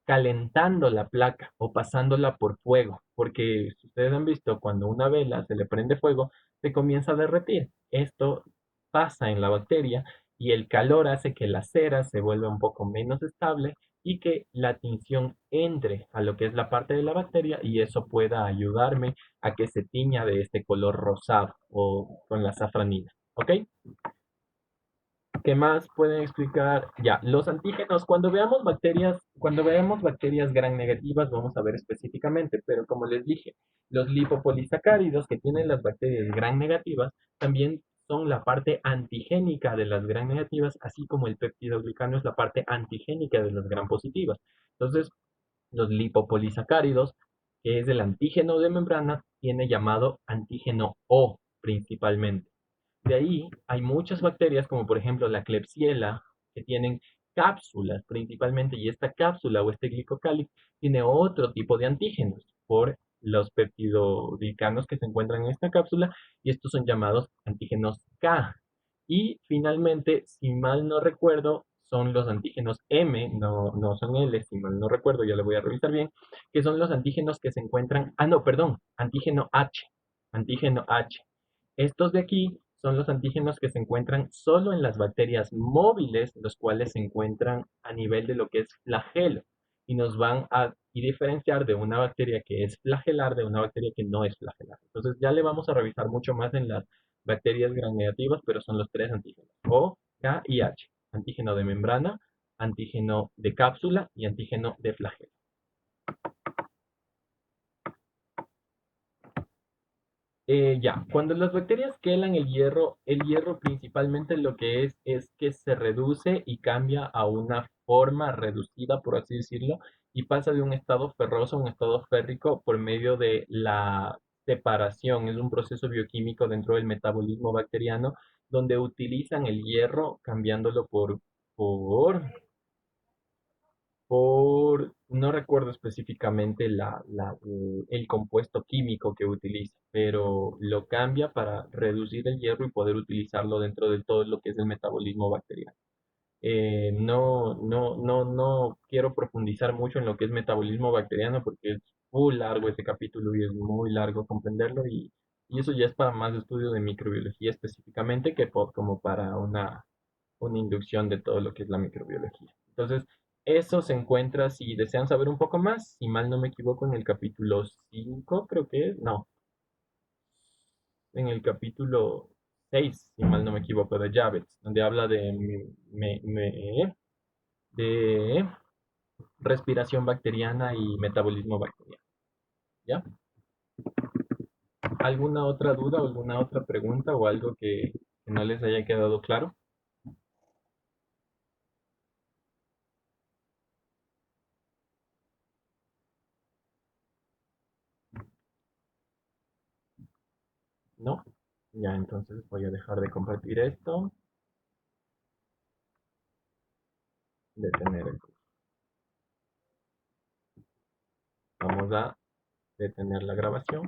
S1: calentando la placa o pasándola por fuego, porque si ustedes han visto, cuando una vela se le prende fuego, se comienza a derretir. Esto pasa en la bacteria y el calor hace que la cera se vuelva un poco menos estable y que la tinción entre a lo que es la parte de la bacteria y eso pueda ayudarme a que se tiña de este color rosado o con la safranina. ¿Ok? ¿Qué más pueden explicar? Ya, los antígenos, cuando veamos bacterias gram negativas, vamos a ver específicamente, pero como les dije, los lipopolisacáridos que tienen las bacterias gram negativas también son la parte antigénica de las gram negativas, así como el peptidoglicano es la parte antigénica de las gram positivas. Entonces, los lipopolisacáridos, que es el antígeno de membrana, tiene llamado antígeno O principalmente. De ahí hay muchas bacterias, como por ejemplo la Klebsiella, que tienen cápsulas principalmente, y esta cápsula o este glicocáliz tiene otro tipo de antígenos por los peptidoglicanos que se encuentran en esta cápsula, y estos son llamados antígenos K. Y finalmente, si mal no recuerdo, son los antígenos M, no son L, si mal no recuerdo, ya lo voy a revisar bien, que son los antígenos que se encuentran, no, perdón, antígeno H. Estos de aquí son los antígenos que se encuentran solo en las bacterias móviles, los cuales se encuentran a nivel de lo que es flagelo y nos van a diferenciar de una bacteria que es flagelar de una bacteria que no es flagelar. Entonces ya le vamos a revisar mucho más en las bacterias gram negativas, pero son los tres antígenos, O, K y H. Antígeno de membrana, antígeno de cápsula y antígeno de flagelo. Ya, cuando las bacterias quelan el hierro principalmente lo que es que se reduce y cambia a una forma reducida, por así decirlo, y pasa de un estado ferroso a un estado férrico por medio de la separación. Es un proceso bioquímico dentro del metabolismo bacteriano donde utilizan el hierro cambiándolo por no recuerdo específicamente el compuesto químico que utiliza, pero lo cambia para reducir el hierro y poder utilizarlo dentro de todo lo que es el metabolismo bacteriano. No quiero profundizar mucho en lo que es metabolismo bacteriano porque es muy largo este capítulo y es muy largo comprenderlo y eso ya es para más estudio de microbiología específicamente que como para una inducción de todo lo que es la microbiología. Entonces, eso se encuentra, si desean saber un poco más, si mal no me equivoco, en el capítulo 5 creo que es, no, en el capítulo 6 si mal no me equivoco, de Javits, donde habla de respiración bacteriana y metabolismo bacteriano. ¿Ya? ¿Alguna otra duda o alguna otra pregunta o algo que no les haya quedado claro? ¿No? Ya, entonces voy a dejar de compartir esto, detener el curso. Vamos a detener la grabación.